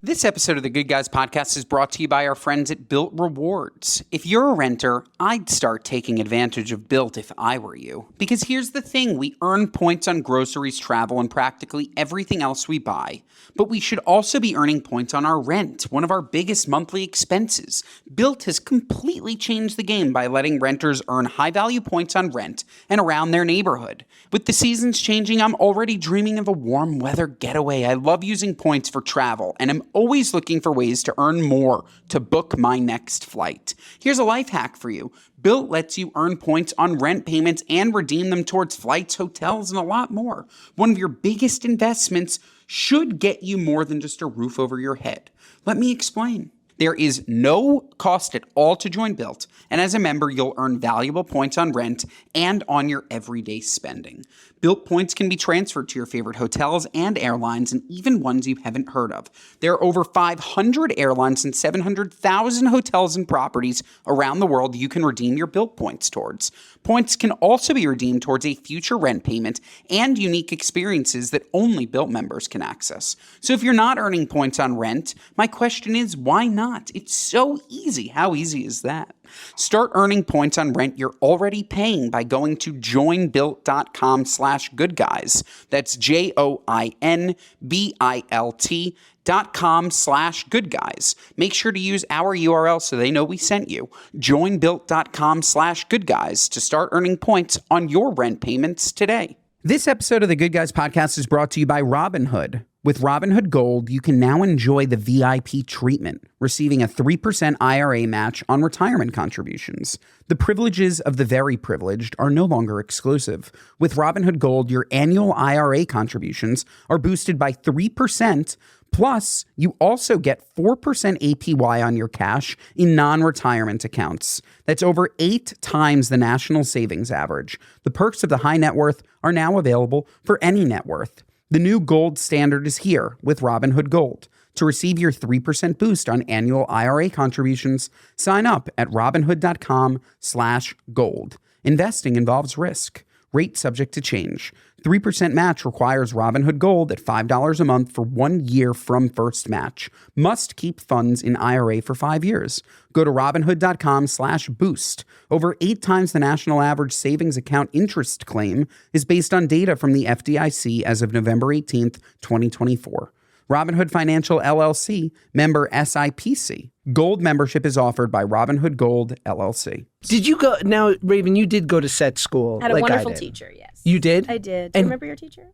This episode of the Good Guys podcast is brought to you by our friends at Built Rewards. If you're a renter, I'd start taking advantage of Built if I were you. Because here's the thing, we earn points on groceries, travel, and practically everything else we buy. But we should also be earning points on our rent, one of our biggest monthly expenses. Built has completely changed the game by letting renters earn high-value points on rent and around their neighborhood. With the seasons changing, I'm already dreaming of a warm weather getaway. I love using points for travel, and I'm always looking for ways to earn more to book my next flight. Here's a life hack for you. Built lets you earn points on rent payments and redeem them towards flights, hotels, and a lot more. One of your biggest investments should get you more than just a roof over your head. Let me explain. There is no cost at all to join Built, and as a member, you'll earn valuable points on rent and on your everyday spending. Built points can be transferred to your favorite hotels and airlines, and even ones you haven't heard of. There are over 500 airlines and 700,000 hotels and properties around the world you can redeem your Built points towards. Points can also be redeemed towards a future rent payment and unique experiences that only Built members can access. So if you're not earning points on rent, my question is, why not? It's so easy. How easy is that? Start earning points on rent you're already paying by going to joinbuilt.com/goodguys. That's joinbilt.com/goodguys. Make sure to use our URL so they know we sent you. Joinbuilt.com/goodguys to start earning points on your rent payments today. This episode of the Good Guys podcast is brought to you by Robinhood. With Robinhood Gold, you can now enjoy the VIP treatment, receiving a 3% IRA match on retirement contributions. The privileges of the very privileged are no longer exclusive. With Robinhood Gold, your annual IRA contributions are boosted by 3%, plus you also get 4% APY on your cash in non-retirement accounts. That's over 8 times the national savings average. The perks of the high net worth are now available for any net worth. The new gold standard is here with Robinhood Gold. To receive your 3% boost on annual IRA contributions, sign up at robinhood.com/gold. Investing involves risk. Rate subject to change. 3% match requires Robinhood Gold at $5 a month for 1 year from first match. Must keep funds in IRA for 5 years. Go to robinhood.com/boost. Over 8 times the national average savings account interest claim is based on data from the FDIC as of November 18th, 2024. Robinhood Financial LLC, member SIPC. Gold membership is offered by Robinhood Gold LLC. Did you go, now Raven, you did go to set school. I had a like wonderful I did. teacher, yes. You did? I did. Do you And- remember your teacher?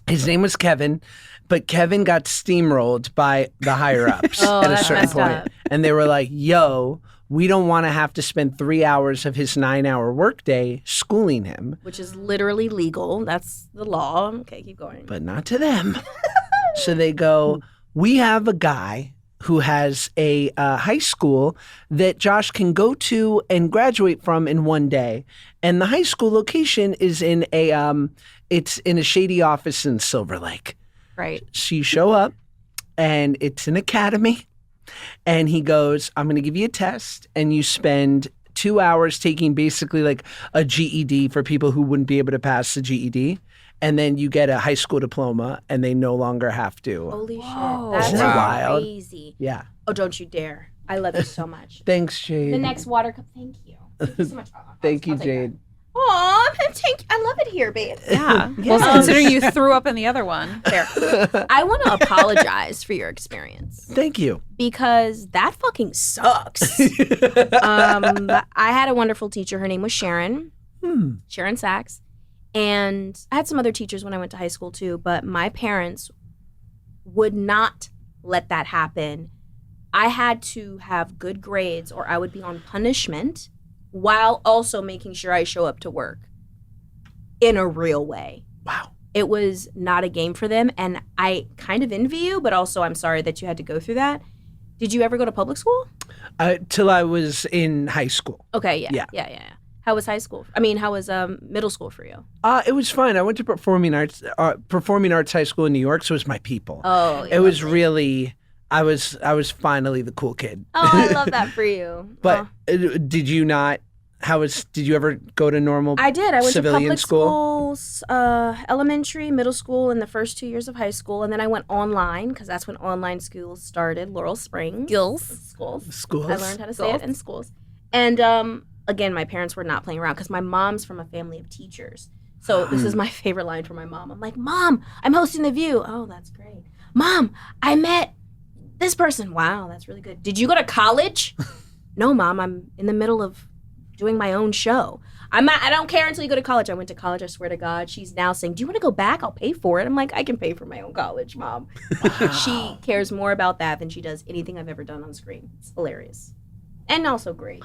His name was Kevin, but Kevin got steamrolled by the higher ups Oh, at a that's certain messed point. up. And they were like, yo, we don't want to have to spend 3 hours of his 9-hour workday schooling him, Which is literally legal. That's the law. Okay, keep going. but not to them. So they go, we have a guy who has a high school that Josh can go to and graduate from in one day. And the high school location is in it's in a shady office in Silver Lake. Right. So you show up and it's an academy. And he goes, I'm going to give you a test. And you spend 2 hours taking basically like a GED for people who wouldn't be able to pass the GED. And then you get a high school diploma and they no longer have to. Holy shit. Whoa. That's Isn't that wild? crazy. Yeah. Oh, don't you dare. I love you so much. Thanks, Jade. The next water cup. Thank you. Thank you so much. Thank you, Jade. Aw, I love it here, babe. Yeah. Well, Yes. considering you threw up in the other one. There. I want to apologize for your experience Thank you. because that fucking sucks. I had a wonderful teacher. Her name was Sharon. Sharon Sachs. And I had some other teachers when I went to high school too, but my parents would not let that happen. I had to have good grades or I would be on punishment while also making sure I show up to work in a real way. Wow. It was not a game for them. And I kind of envy you, but also I'm sorry that you had to go through that. Did you ever go to public school? Till I was in high school. Okay, yeah. How was high school? I mean, how was middle school for you? It was fun. I went to performing arts high school in New York, so it was my people. Oh, It was really, I was finally the cool kid. Oh, I love that for you. But did you not Did you ever go to normal I did. I went to civilian public school? schools, elementary, middle school, and the first 2 years of high school. And then I went online because that's when online schools started, Laurel Springs. Schools. I learned how to say it in schools. And again, my parents were not playing around because my mom's from a family of teachers. So this is my favorite line from my mom. I'm like, Mom, I'm hosting The View. Oh, that's great. Mom, I met this person. Wow, that's really good. Did you go to college? No, Mom, I'm in the middle of doing my own show. I don't care until you go to college. I went to college, I swear to God. She's now saying, do you want to go back? I'll pay for it. I'm like, I can pay for my own college, Mom. She cares more about that than she does anything I've ever done on screen. It's hilarious. And also great.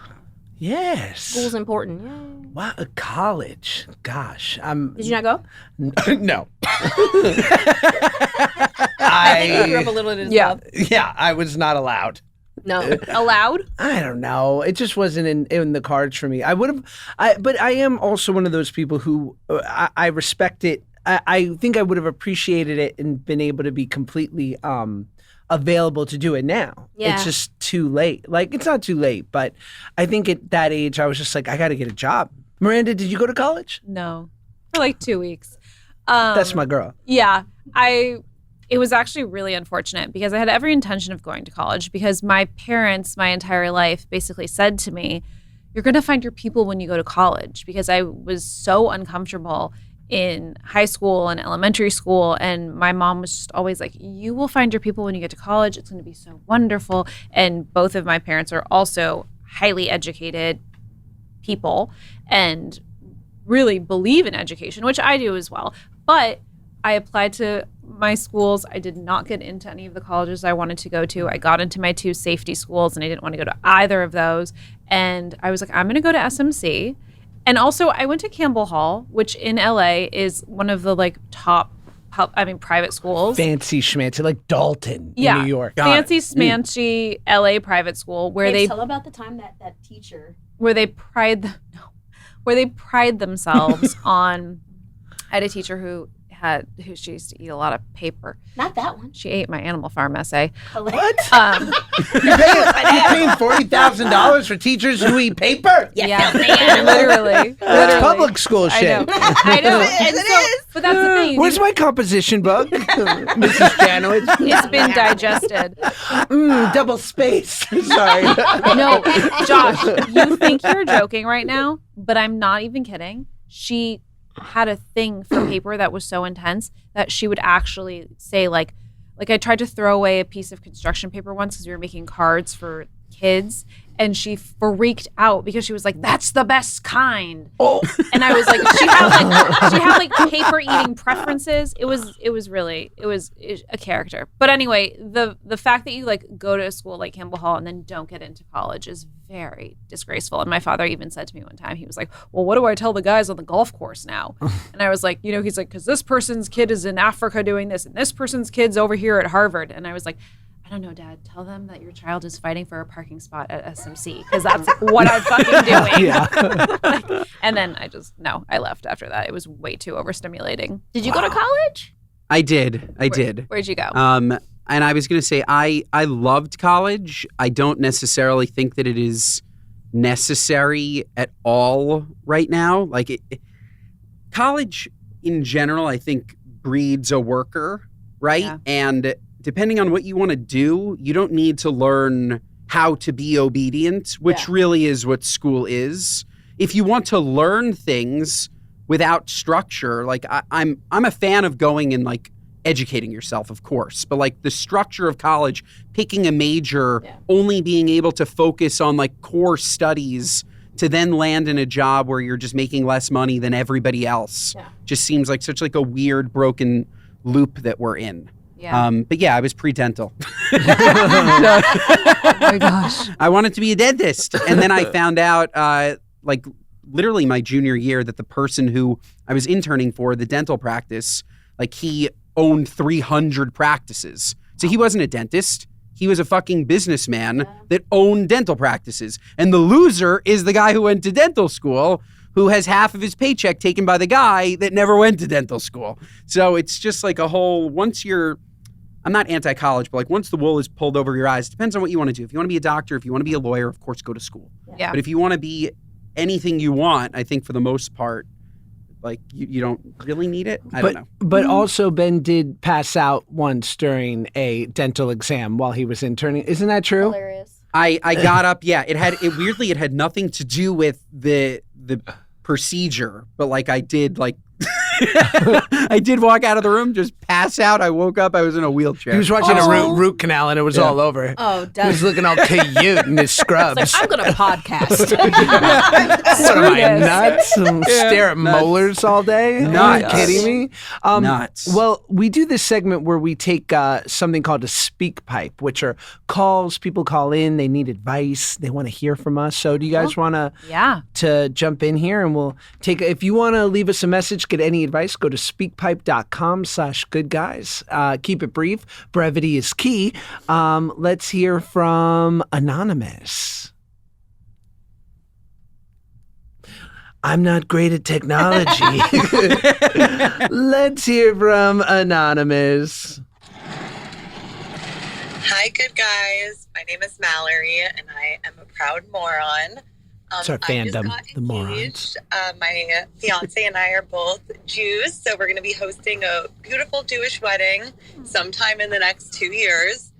Yes. School's important. Yay. Wow, college. Gosh. Did you not go? No. I think you grew up a little bit as well. Yeah, I was not allowed. No. Allowed? I don't know. It just wasn't in the cards for me. But I am also one of those people who I respect it. I think I would have appreciated it and been able to be completely available to do it now. Yeah. It's just too late. Like, it's not too late, but I think at that age, I was just like, I got to get a job. Miranda, did you go to college? No. For like 2 weeks. That's my girl. Yeah. It was actually really unfortunate because I had every intention of going to college because my parents, my entire life, basically said to me, you're going to find your people when you go to college, because I was so uncomfortable in high school and elementary school. And my mom was just always like, you will find your people when you get to college. It's going to be so wonderful. And both of my parents are also highly educated people and really believe in education, which I do as well. But I applied to my schools. I did not get into any of the colleges I wanted to go to. I got into my 2 safety schools and I didn't want to go to either of those. And I was like, I'm going to go to SMC. And also I went to Campbell Hall, which in LA is one of the like top private schools. Fancy schmancy, like Dalton in New York. Fancy smancy LA private school where they tell about the time that teacher where they pride themselves on. I had a teacher who she used to eat a lot of paper. Not that one. She ate my Animal Farm essay. What? You're paying $40,000 for teachers who eat paper? Yeah, literally. That's public school shit. I know. But that's the thing. Where's my composition book, Mrs. Janowitz? It's been digested. Double space. Sorry. No, Josh, you think you're joking right now, but I'm not even kidding. She had a thing for paper that was so intense that she would actually say like I tried to throw away a piece of construction paper once because we were making cards for kids, and she freaked out because she was like, that's the best kind. Oh. And I was like, she had like paper eating preferences. It was a character. But anyway, the fact that you like go to a school like Campbell Hall and then don't get into college is very disgraceful. And my father even said to me one time, he was like, well, what do I tell the guys on the golf course now? And I was like, he's like, because this person's kid is in Africa doing this and this person's kid's over here at Harvard. And I was like, I don't know, Dad. Tell them that your child is fighting for a parking spot at SMC because that's what I'm fucking doing. Yeah. And then I left after that. It was way too overstimulating. Did you go to college? I did. Where'd you go? And I was going to say, I loved college. I don't necessarily think that it is necessary at all right now. Like college in general, I think breeds a worker, right? Yeah. And depending on what you want to do, you don't need to learn how to be obedient, which really is what school is. If you want to learn things without structure, like I'm a fan of going and like educating yourself, of course, but like the structure of college, picking a major, only being able to focus on like core studies to then land in a job where you're just making less money than everybody else, just seems like such like a weird broken loop that we're in. Yeah. But yeah, I was pre-dental. Oh my gosh. I wanted to be a dentist. And then I found out, like literally my junior year, that the person who I was interning for, the dental practice, like he owned 300 practices. So he wasn't a dentist. He was a fucking businessman that owned dental practices. And the loser is the guy who went to dental school, who has half of his paycheck taken by the guy that never went to dental school. So it's just like a whole, I'm not anti-college, but like once the wool is pulled over your eyes, it depends on what you want to do. If you want to be a doctor, if you want to be a lawyer, of course, go to school. Yeah. But if you want to be anything you want. I think for the most part, like you don't really need it. I don't know. But also Ben did pass out once during a dental exam while he was interning. Isn't that true? Hilarious. I got up. Yeah, it had nothing to do with the procedure, but like I did I did walk out of the room, just pass out. I woke up. I was in a wheelchair. He was watching a root canal and it was all over. Oh, He was looking all cute in his scrubs. It's like, I'm going to podcast. What am I, nuts? Stare at molars all day? Nuts. Are you kidding me? Nuts. Well, we do this segment where we take something called a speak pipe, which are calls. People call in. They need advice. They want to hear from us. So do you guys want to jump in here? And we'll take, if you want to leave us a message, get any advice, go to speakpipe.com/goodguys. Keep it brief. Brevity is key. Let's hear from Anonymous. I'm not great at technology. Let's hear from Anonymous. Hi, good guys. My name is Mallory, and I am a proud moron. It's our fandom, I just the got morons. engaged. My fiance and I are both Jews, so we're going to be hosting a beautiful Jewish wedding sometime in the next 2 years.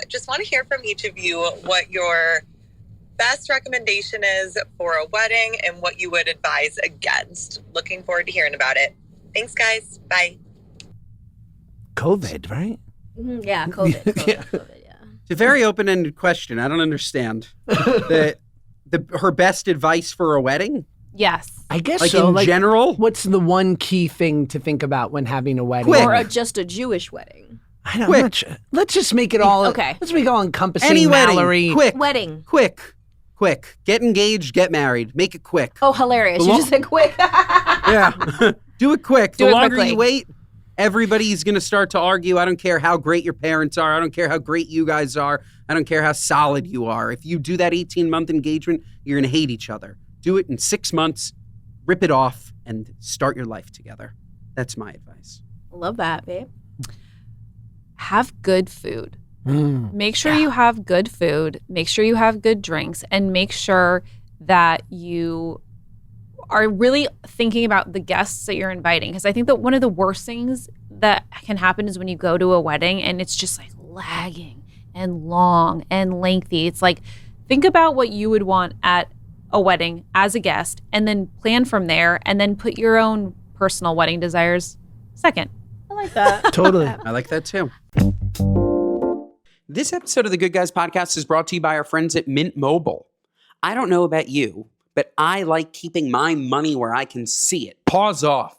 Just want to hear from each of you what your best recommendation is for a wedding and what you would advise against. Looking forward to hearing about it. Thanks, guys. Bye. COVID, right? Yeah, COVID. Yeah. It's a very open-ended question. I don't understand. Her best advice for a wedding? Yes. I guess Like so. in general? What's the one key thing to think about when having a wedding? Quick. Or just a Jewish wedding. I don't Quick. know. Let's just make it all. Okay. Let's make it all encompassing. Any wedding. Mallory. Quick. Wedding. Quick. Get engaged, get married. Make it quick. Oh, hilarious. You just said quick. Yeah. Do it quick. Do The it longer quickly. you wait, everybody's going to start to argue. I don't care how great your parents are. I don't care how great you guys are. I don't care how solid you are. If you do that 18-month engagement, you're going to hate each other. Do it in 6 months, rip it off, and start your life together. That's my advice. Love that, babe. Have good food. Make sure you have good food. Make sure you have good drinks, and make sure that you are really thinking about the guests that you're inviting. Because I think that one of the worst things that can happen is when you go to a wedding and it's just like lagging and long and lengthy. It's like, think about what you would want at a wedding as a guest, and then plan from there, and then put your own personal wedding desires second. I like that. Totally. I like that too. This episode of the Good Guys podcast is brought to you by our friends at Mint Mobile. I don't know about you, but I like keeping my money where I can see it. Paws off.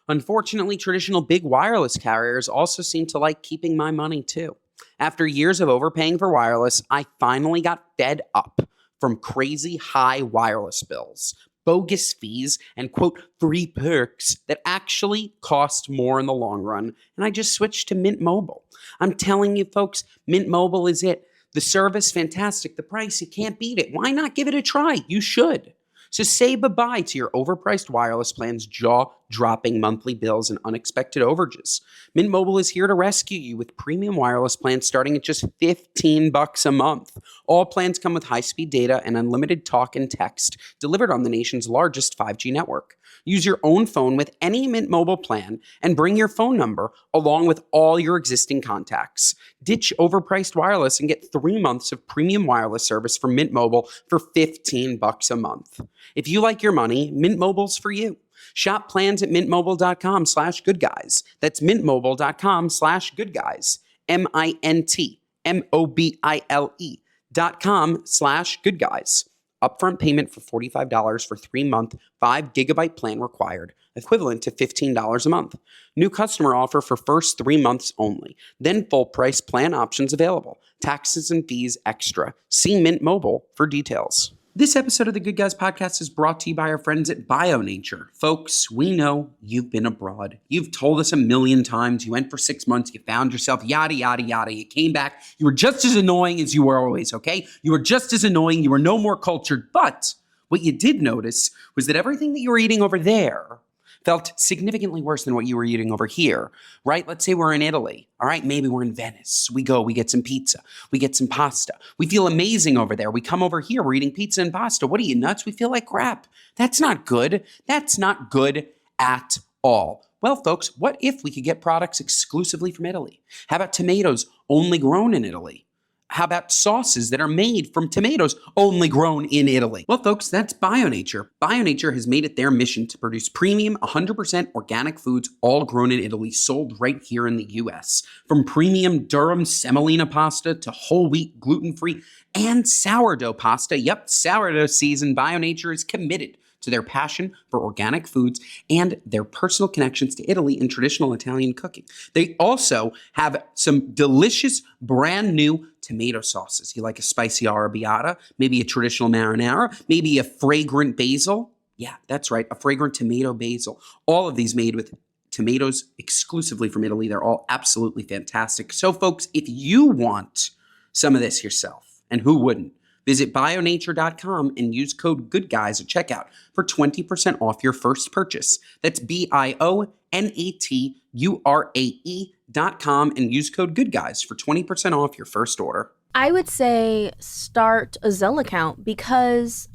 Unfortunately, traditional big wireless carriers also seem to like keeping my money too. After years of overpaying for wireless, I finally got fed up from crazy high wireless bills, bogus fees, and quote, free perks that actually cost more in the long run, and I just switched to Mint Mobile. I'm telling you folks, Mint Mobile is it. The service, fantastic. The price, you can't beat it. Why not give it a try? You should. So say bye-bye to your overpriced wireless plans, jaw-dropping monthly bills, and unexpected overages. Mint Mobile is here to rescue you with premium wireless plans starting at just $15 a month. All plans come with high-speed data and unlimited talk and text delivered on the nation's largest 5G network. Use your own phone with any Mint Mobile plan and bring your phone number along with all your existing contacts. Ditch overpriced wireless and get 3 months of premium wireless service from Mint Mobile for $15 a month. If you like your money, Mint Mobile's for you. Shop plans at mintmobile.com/goodguys. That's mintmobile.com/goodguys. mintmobile.com/goodguys. Upfront payment for $45 for 3-month, 5 gigabyte plan required, equivalent to $15 a month. New customer offer for first 3 months only. Then full price plan options available. Taxes and fees extra. See Mint Mobile for details. This episode of the Good Guys podcast is brought to you by our friends at BioNature. Folks, we know you've been abroad. You've told us a million times. You went for 6 months. You found yourself, yada, yada, yada. You came back. You were just as annoying as you were always, okay? You were just as annoying. You were no more cultured. But what you did notice was that everything that you were eating over there felt significantly worse than what you were eating over here, right? Let's say we're in Italy, all right? Maybe we're in Venice. We go, we get some pizza, we get some pasta. We feel amazing over there. We come over here, we're eating pizza and pasta. What are you, nuts? We feel like crap. That's not good. That's not good at all. Well, folks, what if we could get products exclusively from Italy? How about tomatoes only grown in Italy? How about sauces that are made from tomatoes only grown in Italy? Well, folks, that's BioNature. BioNature has made it their mission to produce premium, 100% organic foods all grown in Italy, sold right here in the US. From premium durum semolina pasta to whole wheat, gluten-free, and sourdough pasta. Yep, sourdough season. BioNature is committed to their passion for organic foods and their personal connections to Italy and traditional Italian cooking. They also have some delicious brand new tomato sauces. You like a spicy arrabbiata, maybe a traditional marinara, maybe a fragrant basil. Yeah, that's right, a fragrant tomato basil. All of these made with tomatoes exclusively from Italy. They're all absolutely fantastic. So folks, if you want some of this yourself, and who wouldn't, visit bionature.com and use code GOODGUYS at checkout for 20% off your first purchase. That's BIONATURAE.com and use code GOODGUYS for 20% off your first order. I would say start a Zelle account because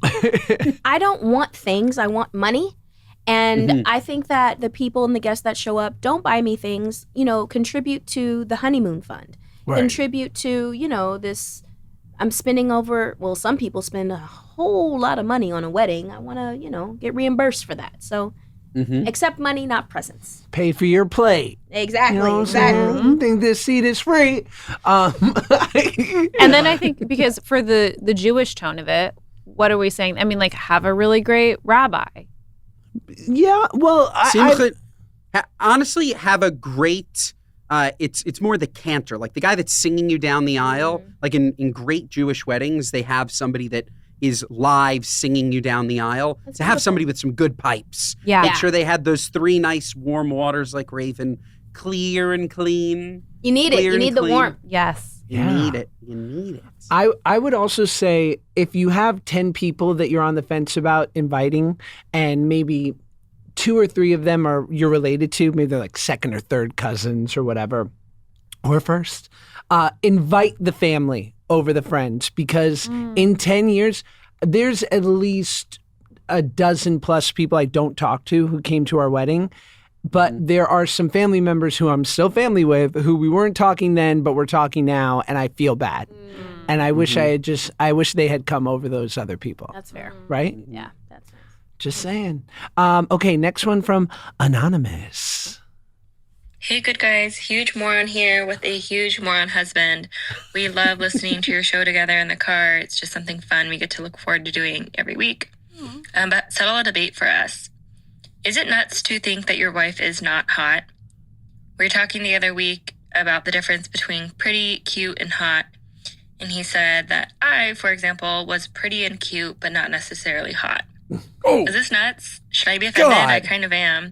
I don't want things. I want money. And I think that the people and the guests that show up don't buy me things, contribute to the honeymoon fund, contribute to, this. I'm spending some people spend a whole lot of money on a wedding. I want to, get reimbursed for that. So accept money, not presents. Pay for your plate. Exactly. You know what I'm saying? Think this seat is free. And then I think because for the Jewish tone of it, what are we saying? I mean, like, have a really great rabbi. Yeah, well, honestly, have a great... it's more the cantor, like the guy that's singing you down the aisle. Like in great Jewish weddings, they have somebody that is live singing you down the aisle. That's to have somebody with some good pipes. Yeah. Make sure they had those 3 nice warm waters like Raven, clear and clean. You need it. You need the warmth. Yes. You need it. You need it. I would also say if you have 10 people that you're on the fence about inviting and maybe 2 or 3 of them you're related to, maybe they're like second or third cousins or whatever, or first, invite the family over the friends because in 10 years, there's at least a dozen plus people I don't talk to who came to our wedding. But there are some family members who I'm still family with who we weren't talking then, but we're talking now, and I feel bad. And I wish I wish they had come over those other people. That's fair. Right? Yeah, that's fair. Just saying. Okay, next one from Anonymous. Hey, good guys. Huge moron here with a huge moron husband. We love listening to your show together in the car. It's just something fun we get to look forward to doing every week. But settle a debate for us. Is it nuts to think that your wife is not hot? We were talking the other week about the difference between pretty, cute, and hot. And he said that I, for example, was pretty and cute, but not necessarily hot. Oh, Is this nuts? Should I be offended? God. I kind of am.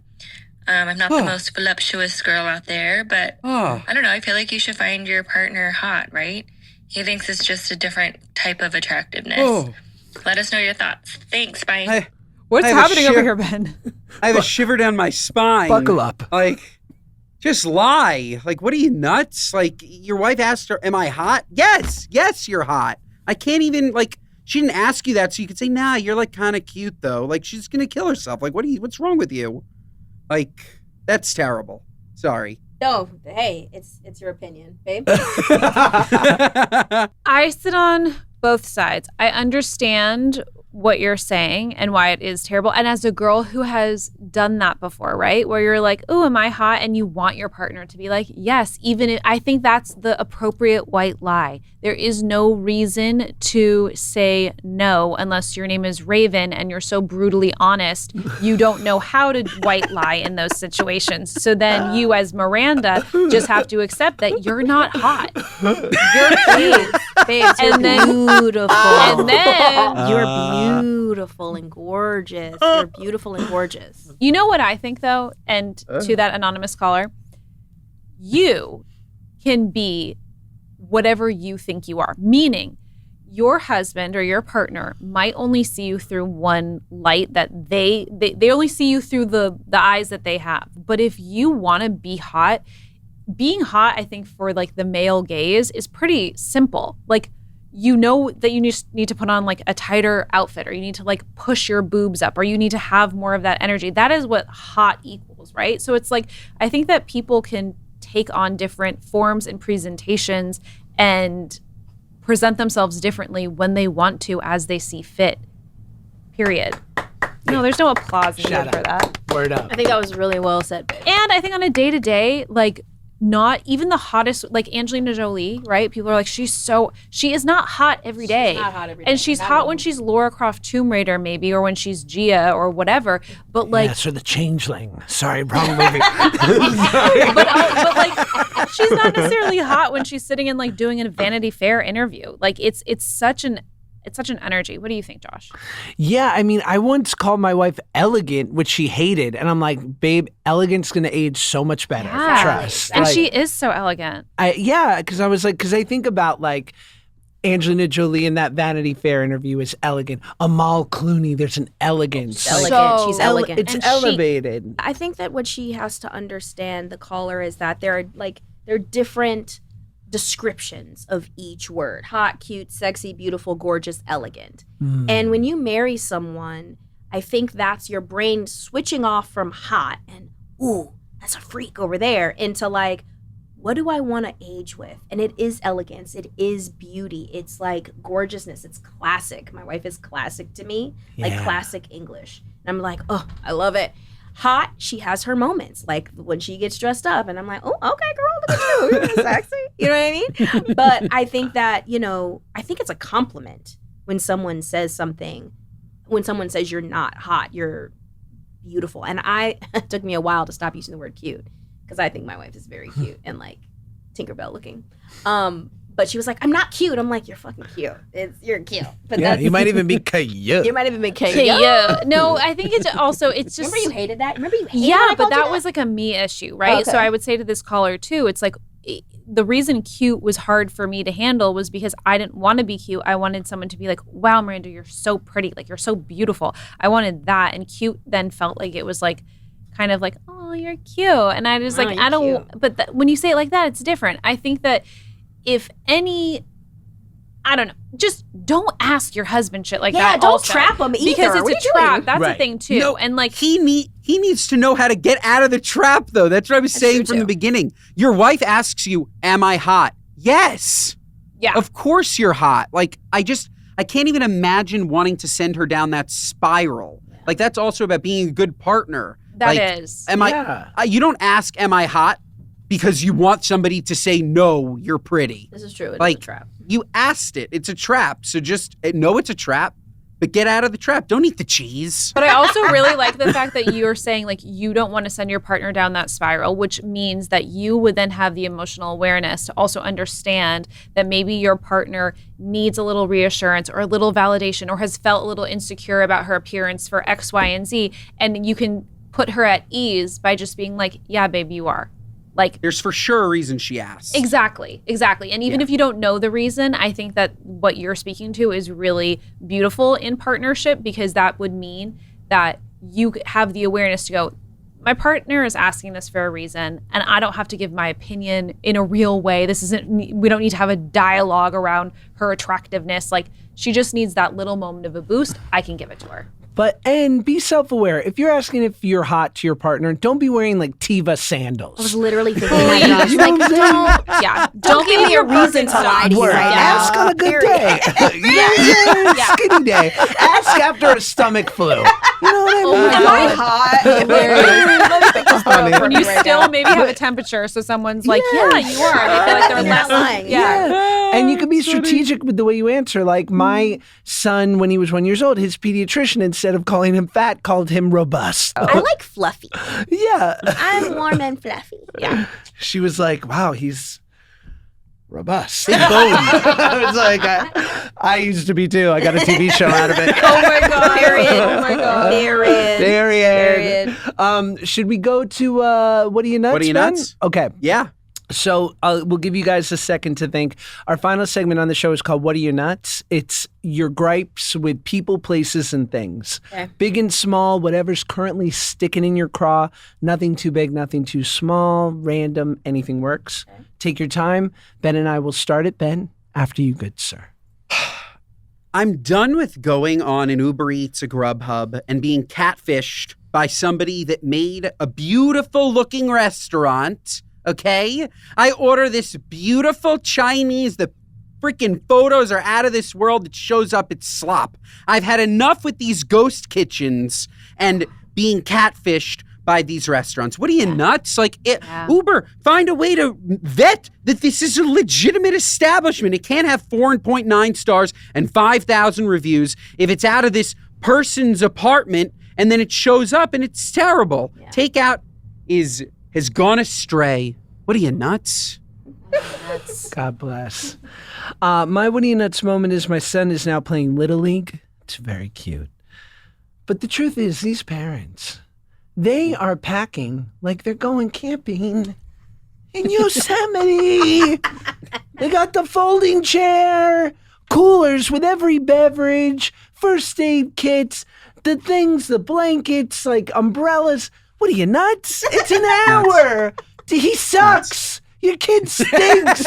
I'm not the most voluptuous girl out there, but I don't know. I feel like you should find your partner hot, right? He thinks it's just a different type of attractiveness. Let us know your thoughts. Thanks. Bye. What's I have a happening over shiv- here, Ben? I have a shiver down my spine. Buckle up. Like, just lie. Like, what are you, nuts? Like, your wife asked her, am I hot? Yes, you're hot. I can't even, like, she didn't ask you that, so you could say, nah, you're, like, kind of cute, though. Like, she's going to kill herself. Like, what's wrong with you? Like, that's terrible. Sorry. No, hey, it's your opinion, babe. I sit on both sides. I understand what you're saying and why it is terrible. And as a girl who has done that before, right? Where you're like, oh, am I hot? And you want your partner to be like, yes, even if, I think that's the appropriate white lie. There is no reason to say no unless your name is Raven and you're so brutally honest, you don't know how to white lie in those situations. So then you as Miranda just have to accept that you're not hot. You're Babes, you're beautiful. And then you're beautiful and gorgeous. You're beautiful and gorgeous. you know what I think though, and to that anonymous caller, you can be whatever you think you are. Meaning, your husband or your partner might only see you through one light that they only see you through the eyes that they have. But if you want to be hot, being hot, I think for like the male gaze is pretty simple. Like, you know that you just need to put on like a tighter outfit, or you need to like push your boobs up, or you need to have more of that energy. That is what hot equals, right? So it's like, I think that people can take on different forms and presentations and present themselves differently when they want to, as they see fit. Period. No, there's no applause needed for that. Word up. I think that was really well said, babe. And I think on a day-to-day, like, not even the hottest, like Angelina Jolie, right? People are like, she is not hot every day. She's not hot every day. And she's hot when she's Lara Croft Tomb Raider, maybe, or when she's Gia or whatever. But like, Yes, or the Changeling. Sorry, wrong movie. but like, she's not necessarily hot when she's sitting and like doing a Vanity Fair interview. Like, it's such an energy. What do you think, Josh? Yeah, I mean, I once called my wife elegant, which she hated, and I'm like, babe, elegant's gonna age so much better. Yeah. Trust. And Like, she is so elegant. because I think about like Angelina Jolie in that Vanity Fair interview is elegant. Amal Clooney, there's an elegance. She's Like, elegant. She's elegant. It's And elevated. I think that what she has to understand, the caller, is that there are different descriptions of each word: hot, cute, sexy, beautiful, gorgeous, elegant. And when you marry someone, I think that's your brain switching off from hot and ooh, that's a freak over there, into like, what do I want to age with? And it is elegance, it is beauty, it's like gorgeousness, it's classic. My wife is classic to me, like Yeah. classic English. And I'm like, oh, I love it. Hot, she has her moments, like when she gets dressed up, and I'm like, oh, okay, girl, look at you, you're really sexy. You know what I mean? But I think that, I think it's a compliment when someone says something, when someone says you're not hot, you're beautiful. And it took me a while to stop using the word cute, because I think my wife is very cute and like Tinkerbell looking. But she was like, I'm not cute. I'm like, you're fucking cute. You're cute. But Yeah, you might even be cute. You might even be cute. Yeah. No, I think it's just. Remember you hated that? Remember you hated Yeah, when I but called you that was like a me issue, right? Okay. So I would say to this caller too, it's like, the reason cute was hard for me to handle was because I didn't want to be cute. I wanted someone to be like, wow, Miranda, you're so pretty. Like, you're so beautiful. I wanted that. And cute then felt like it was like, kind of like, oh, you're cute. And I just like, you're I don't, cute. but when you say it like that, it's different. I think that if any, I don't know, just don't ask your husband shit like that. don't also. trap him either. Because What it's are a you trap. doing? That's Right. a thing too. No, And like, he needs to know how to get out of the trap, though. That's what I was saying true, from too. the beginning. Your wife asks you, "Am I hot?" Yes. yeah. Of course you're hot. Like, I can't even imagine wanting to send her down that spiral. Like, that's also about being a good partner. That Like, is. Am Yeah. you don't ask, "Am I hot?" because you want somebody to say, "No, you're pretty." This is true. It is Like, a trap. you asked it. It's a trap. So just know it's a trap, but get out of the trap. Don't eat the cheese. But I also really like the fact that you're saying like you don't want to send your partner down that spiral, which means that you would then have the emotional awareness to also understand that maybe your partner needs a little reassurance or a little validation or has felt a little insecure about her appearance for X, Y, and Z. And you can put her at ease by just being like, yeah, babe, you are. Like, There's for sure a reason she asked. exactly. And even if you don't know the reason, I think that what you're speaking to is really beautiful in partnership, because that would mean that you have the awareness to go, my partner is asking this for a reason, and I don't have to give my opinion in a real way. We don't need to have a dialogue around her attractiveness. Like, she just needs that little moment of a boost. I can give it to her. And be self-aware. If you're asking if you're hot to your partner, don't be wearing like Tiva sandals. I was literally thinking that, Josh. You know what I'm saying? Yeah. Don't give me a reason to lie to you Word. right now. Ask on a good Period. day. Yeah. Skinny day. Ask after a stomach flu. You know what I mean? Am I hot? And you still maybe have a temperature, so someone's like, yeah, you are. They feel like they're You're less not lying. Yeah. And you can be strategic with the way you answer. Like my son, when he was 1 year old, his pediatrician, instead of calling him fat, called him robust. I like fluffy. Yeah. I'm warm and fluffy. Yeah. She was like, wow, he's robust. Boom. I was like, I used to be too. I got a TV show out of it. Oh my God. Period. Oh my God. Period. Should we go to what are you nuts? What are you Ben? nuts? Okay. Yeah. So we'll give you guys a second to think. Our final segment on the show is called What Are Your Nuts? It's your gripes with people, places, and things. Okay. Big and small, whatever's currently sticking in your craw. Nothing too big, nothing too small, random, anything works. Okay. Take your time. Ben and I will start it. Ben, after you, good sir. I'm done with going on an Uber Eats, a Grubhub, and being catfished by somebody that made a beautiful looking restaurant. Okay? I order this beautiful Chinese. The freaking photos are out of this world. It shows up. It's slop. I've had enough with these ghost kitchens and being catfished by these restaurants. What are you, nuts? Like, Uber, find a way to vet that this is a legitimate establishment. It can't have 4.9 stars and 5,000 reviews if it's out of this person's apartment and then it shows up and it's terrible. Yeah. Takeout has gone astray. What are you, nuts? God bless. My What Are You Nuts moment is my son is now playing Little League. It's very cute. But the truth is, these parents, they are packing like they're going camping in Yosemite. They got the folding chair, coolers with every beverage, first aid kits, the things, the blankets, like umbrellas. What are you, nuts? It's an hour. He sucks. Your kid stinks.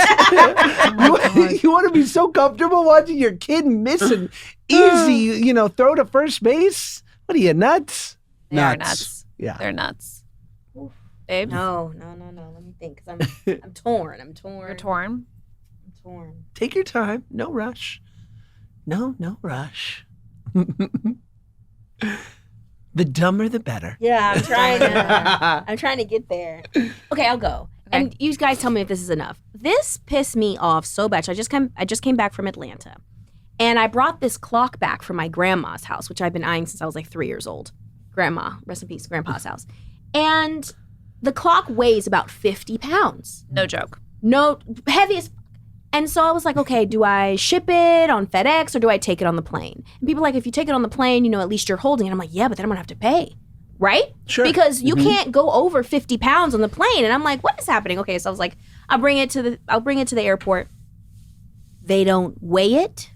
You want to be so comfortable watching your kid miss an easy, throw to first base? What are you, nuts? They are nuts. Yeah. They're nuts. Babe? No. Let me think, because I'm torn. You're torn? I'm torn. Take your time. No rush. No rush. The dumber, the better. Yeah, I'm trying to get there. Okay, I'll go. Okay. And you guys tell me if this is enough. This pissed me off so bad. I just came back from Atlanta. And I brought this clock back from my grandma's house, which I've been eyeing since I was like 3 years old. Grandma, rest in peace, grandpa's house. And the clock weighs about 50 pounds. No joke. No, heavy as. And so I was like, okay, do I ship it on FedEx or do I take it on the plane? And people are like, if you take it on the plane, at least you're holding it. I'm like, yeah, but then I'm going to have to pay. Right? Sure. Because you can't go over 50 pounds on the plane. And I'm like, what is happening? Okay, so I was like, I'll bring it to the airport. They don't weigh it.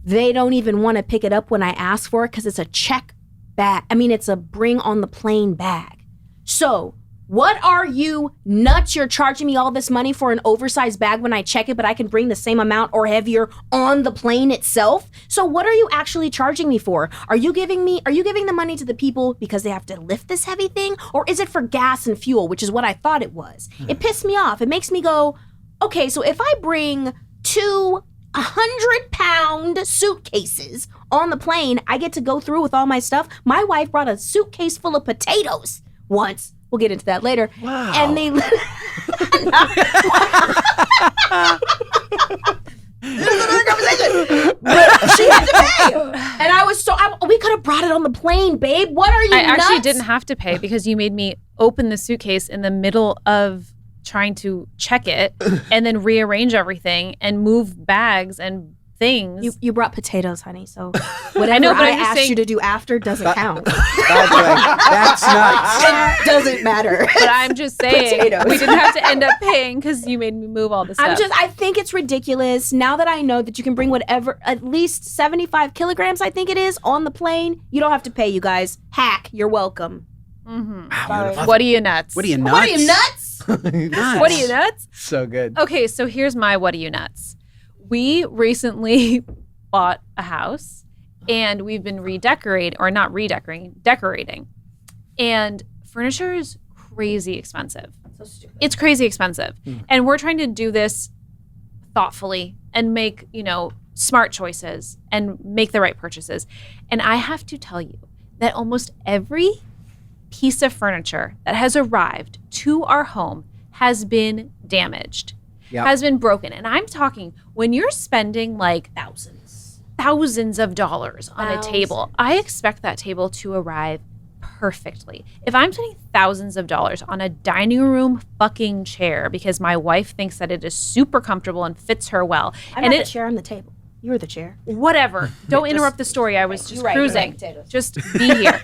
They don't even want to pick it up when I ask for it because it's a check bag. It's a bring on the plane bag. So what are you nuts? You're charging me all this money for an oversized bag when I check it, but I can bring the same amount or heavier on the plane itself? So what are you actually charging me for? Are you giving the money to the people because they have to lift this heavy thing? Or is it for gas and fuel, which is what I thought it was? It pissed me off. It makes me go, okay, so if I bring 2 100-pound suitcases on the plane, I get to go through with all my stuff. My wife brought a suitcase full of potatoes once. We'll get into that later. Wow. And they... This is another conversation. But she had to pay. And I was we could have brought it on the plane, babe. What are you, I actually nuts? didn't have to pay because you made me open the suitcase in the middle of trying to check it and then rearrange everything and move bags and things. You brought potatoes, honey, so whatever I asked you to do after doesn't count. That's nuts. It doesn't matter. But I'm just saying, Potatoes. we didn't have to end up paying because you made me move all this stuff. I think it's ridiculous. Now that I know that you can bring whatever, at least 75 kilograms, I think it is, on the plane, you don't have to pay, you guys. Hack, you're welcome. Mm-hmm. What are you, nuts? What are you, nuts? What are you, nuts? So good. Okay, so here's my what are you, nuts? We recently bought a house and we've been decorating. And furniture is crazy expensive. So stupid. It's crazy expensive. And we're trying to do this thoughtfully and make, smart choices and make the right purchases. And I have to tell you that almost every piece of furniture that has arrived to our home has been damaged. Yep. Has been broken. And I'm talking when you're spending like thousands of dollars on a table, I expect that table to arrive perfectly. If I'm spending thousands of dollars on a dining room fucking chair because my wife thinks that it is super comfortable and fits her well. I'm not the chair, I'm the table. You're the chair. Whatever. Don't interrupt the story. I was just cruising. Just be here.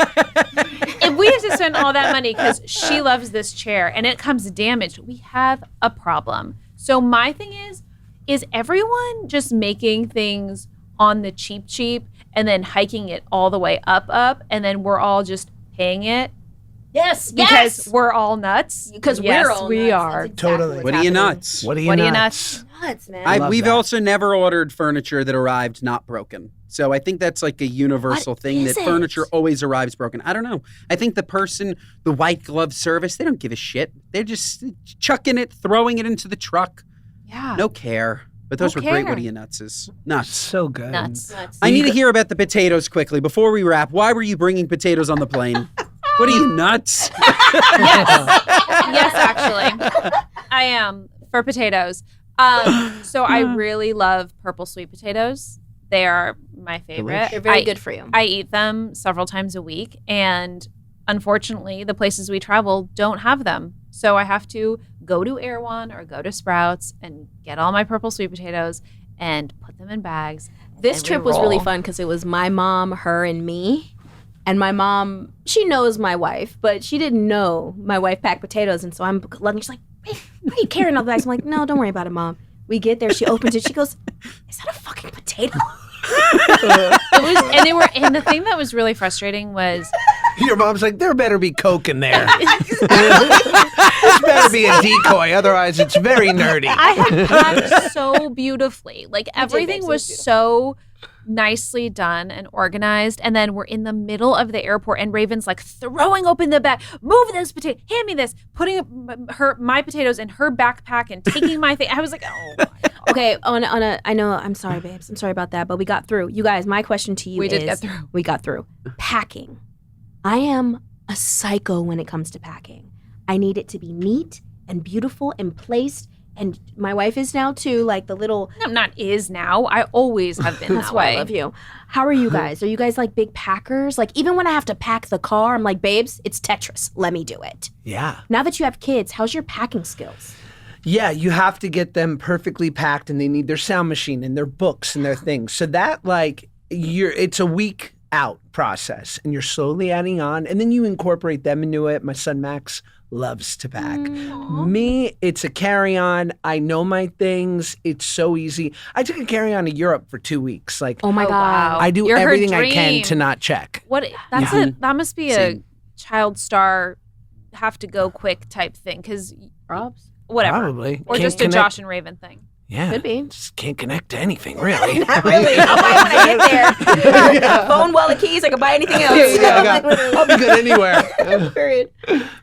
If we have to spend all that money because she loves this chair and it comes damaged. We have a problem. So my thing is everyone just making things on the cheap and then hiking it all the way up and then we're all just paying it? Yes, Because we're all nuts. Because yes, we're all we nuts. are. That's exactly Totally. what's What are you happening. nuts? What are you What are you nuts? Nuts, man. love We've that. also never ordered furniture that arrived not broken. So I think that's like a universal What thing is that it? furniture always arrives broken. I don't know. I think the white glove service, they don't give a shit. They're just chucking it, throwing it into the truck. Yeah. No care. But those No were great care. What are you nutses? Nuts. So good. Nuts. I need to hear about the potatoes quickly. Before we wrap, why were you bringing potatoes on the plane? What are you, nuts? Yes, actually. I am for potatoes. So I really love purple sweet potatoes. They are my favorite. They're very good for you. I eat them several times a week, and unfortunately, the places we travel don't have them. So I have to go to Erewhon or go to Sprouts and get all my purple sweet potatoes and put them in bags. This and we trip was really roll. fun because it was my mom, her, and me. And my mom, she knows my wife, but she didn't know my wife packed potatoes. And so I'm lugging. She's like, "Hey, why are you carrying all the bags?" I'm like, "No, don't worry about it, Mom." We get there. She opens it. She goes, "Is that a fucking potato?" And the thing that was really frustrating was Your mom's like, there better be Coke in there. This better be a decoy, otherwise it's very nerdy. I had packed so beautifully. Like everything babe, so was beautiful. so nicely done and organized. And then we're in the middle of the airport and Raven's like throwing open the bag, move this potato, hand me this, putting my potatoes in her backpack and taking my thing. I was like, oh my God. Okay, I know, I'm sorry, babes. I'm sorry about that, but we got through. You guys, my question to you We is... did get through. We got through. Packing. I am a psycho when it comes to packing. I need it to be neat and beautiful and placed. And my wife is now too, like the little... I'm not is now. I always have been That's that why way. I love you. How are you guys? Are you guys like big packers? Like even when I have to pack the car, I'm like, babes, it's Tetris. Let me do it. Yeah. Now that you have kids, how's your packing skills? Yeah, you have to get them perfectly packed and they need their sound machine and their books and their things. So that it's a week out process and you're slowly adding on and then you incorporate them into it. My son Max loves to pack. Me, it's a carry-on. I know my things. It's so easy. I took a carry-on to Europe for 2 weeks. Like Oh my God. wow. I do You're her everything I can dream. to not check. What? That's Yeah. that must be Same. a child star have to go quick type thing because Probs? whatever. Probably. Or Can't just a connect- Josh and Raven thing. Yeah. Could be. Just can't connect to anything, really. Not really. I'll buy it when I get there. Phone, wallet, keys. I can buy anything else. I'll be good anywhere. Period.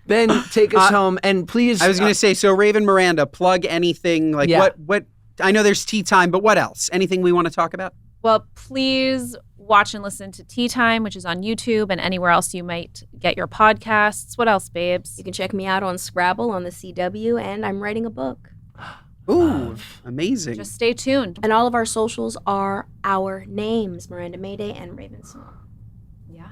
Ben, take us home and please. I was going to say, so Raven Miranda, plug anything. Like Yeah. what? I know there's tea time, but what else? Anything we want to talk about? Well, please watch and listen to Tea Time, which is on YouTube and anywhere else you might get your podcasts. What else, babes? You can check me out on Scrabble on the CW, and I'm writing a book. Ooh, amazing. Just stay tuned. And all of our socials are our names, Miranda Mayday and Raven Small. Yeah.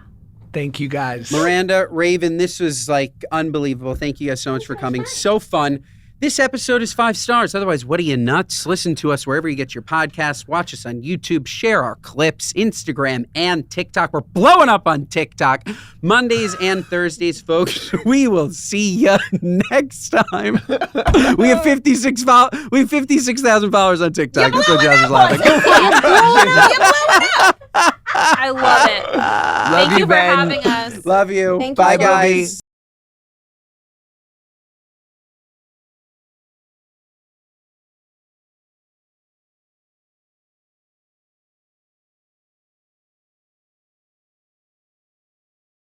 Thank you guys. Miranda, Raven, this was like unbelievable. Thank you guys so much for coming. So fun. This episode is 5 stars. Otherwise, what are you, nuts? Listen to us wherever you get your podcasts. Watch us on YouTube. Share our clips, Instagram and TikTok. We're blowing up on TikTok. Mondays and Thursdays, folks. We will see you next time. We have 56,000 followers on TikTok. That's what Josh is laughing. I love it. Love Thank you for Ben. having us. Love you. Thank you. Bye, Bye, guys.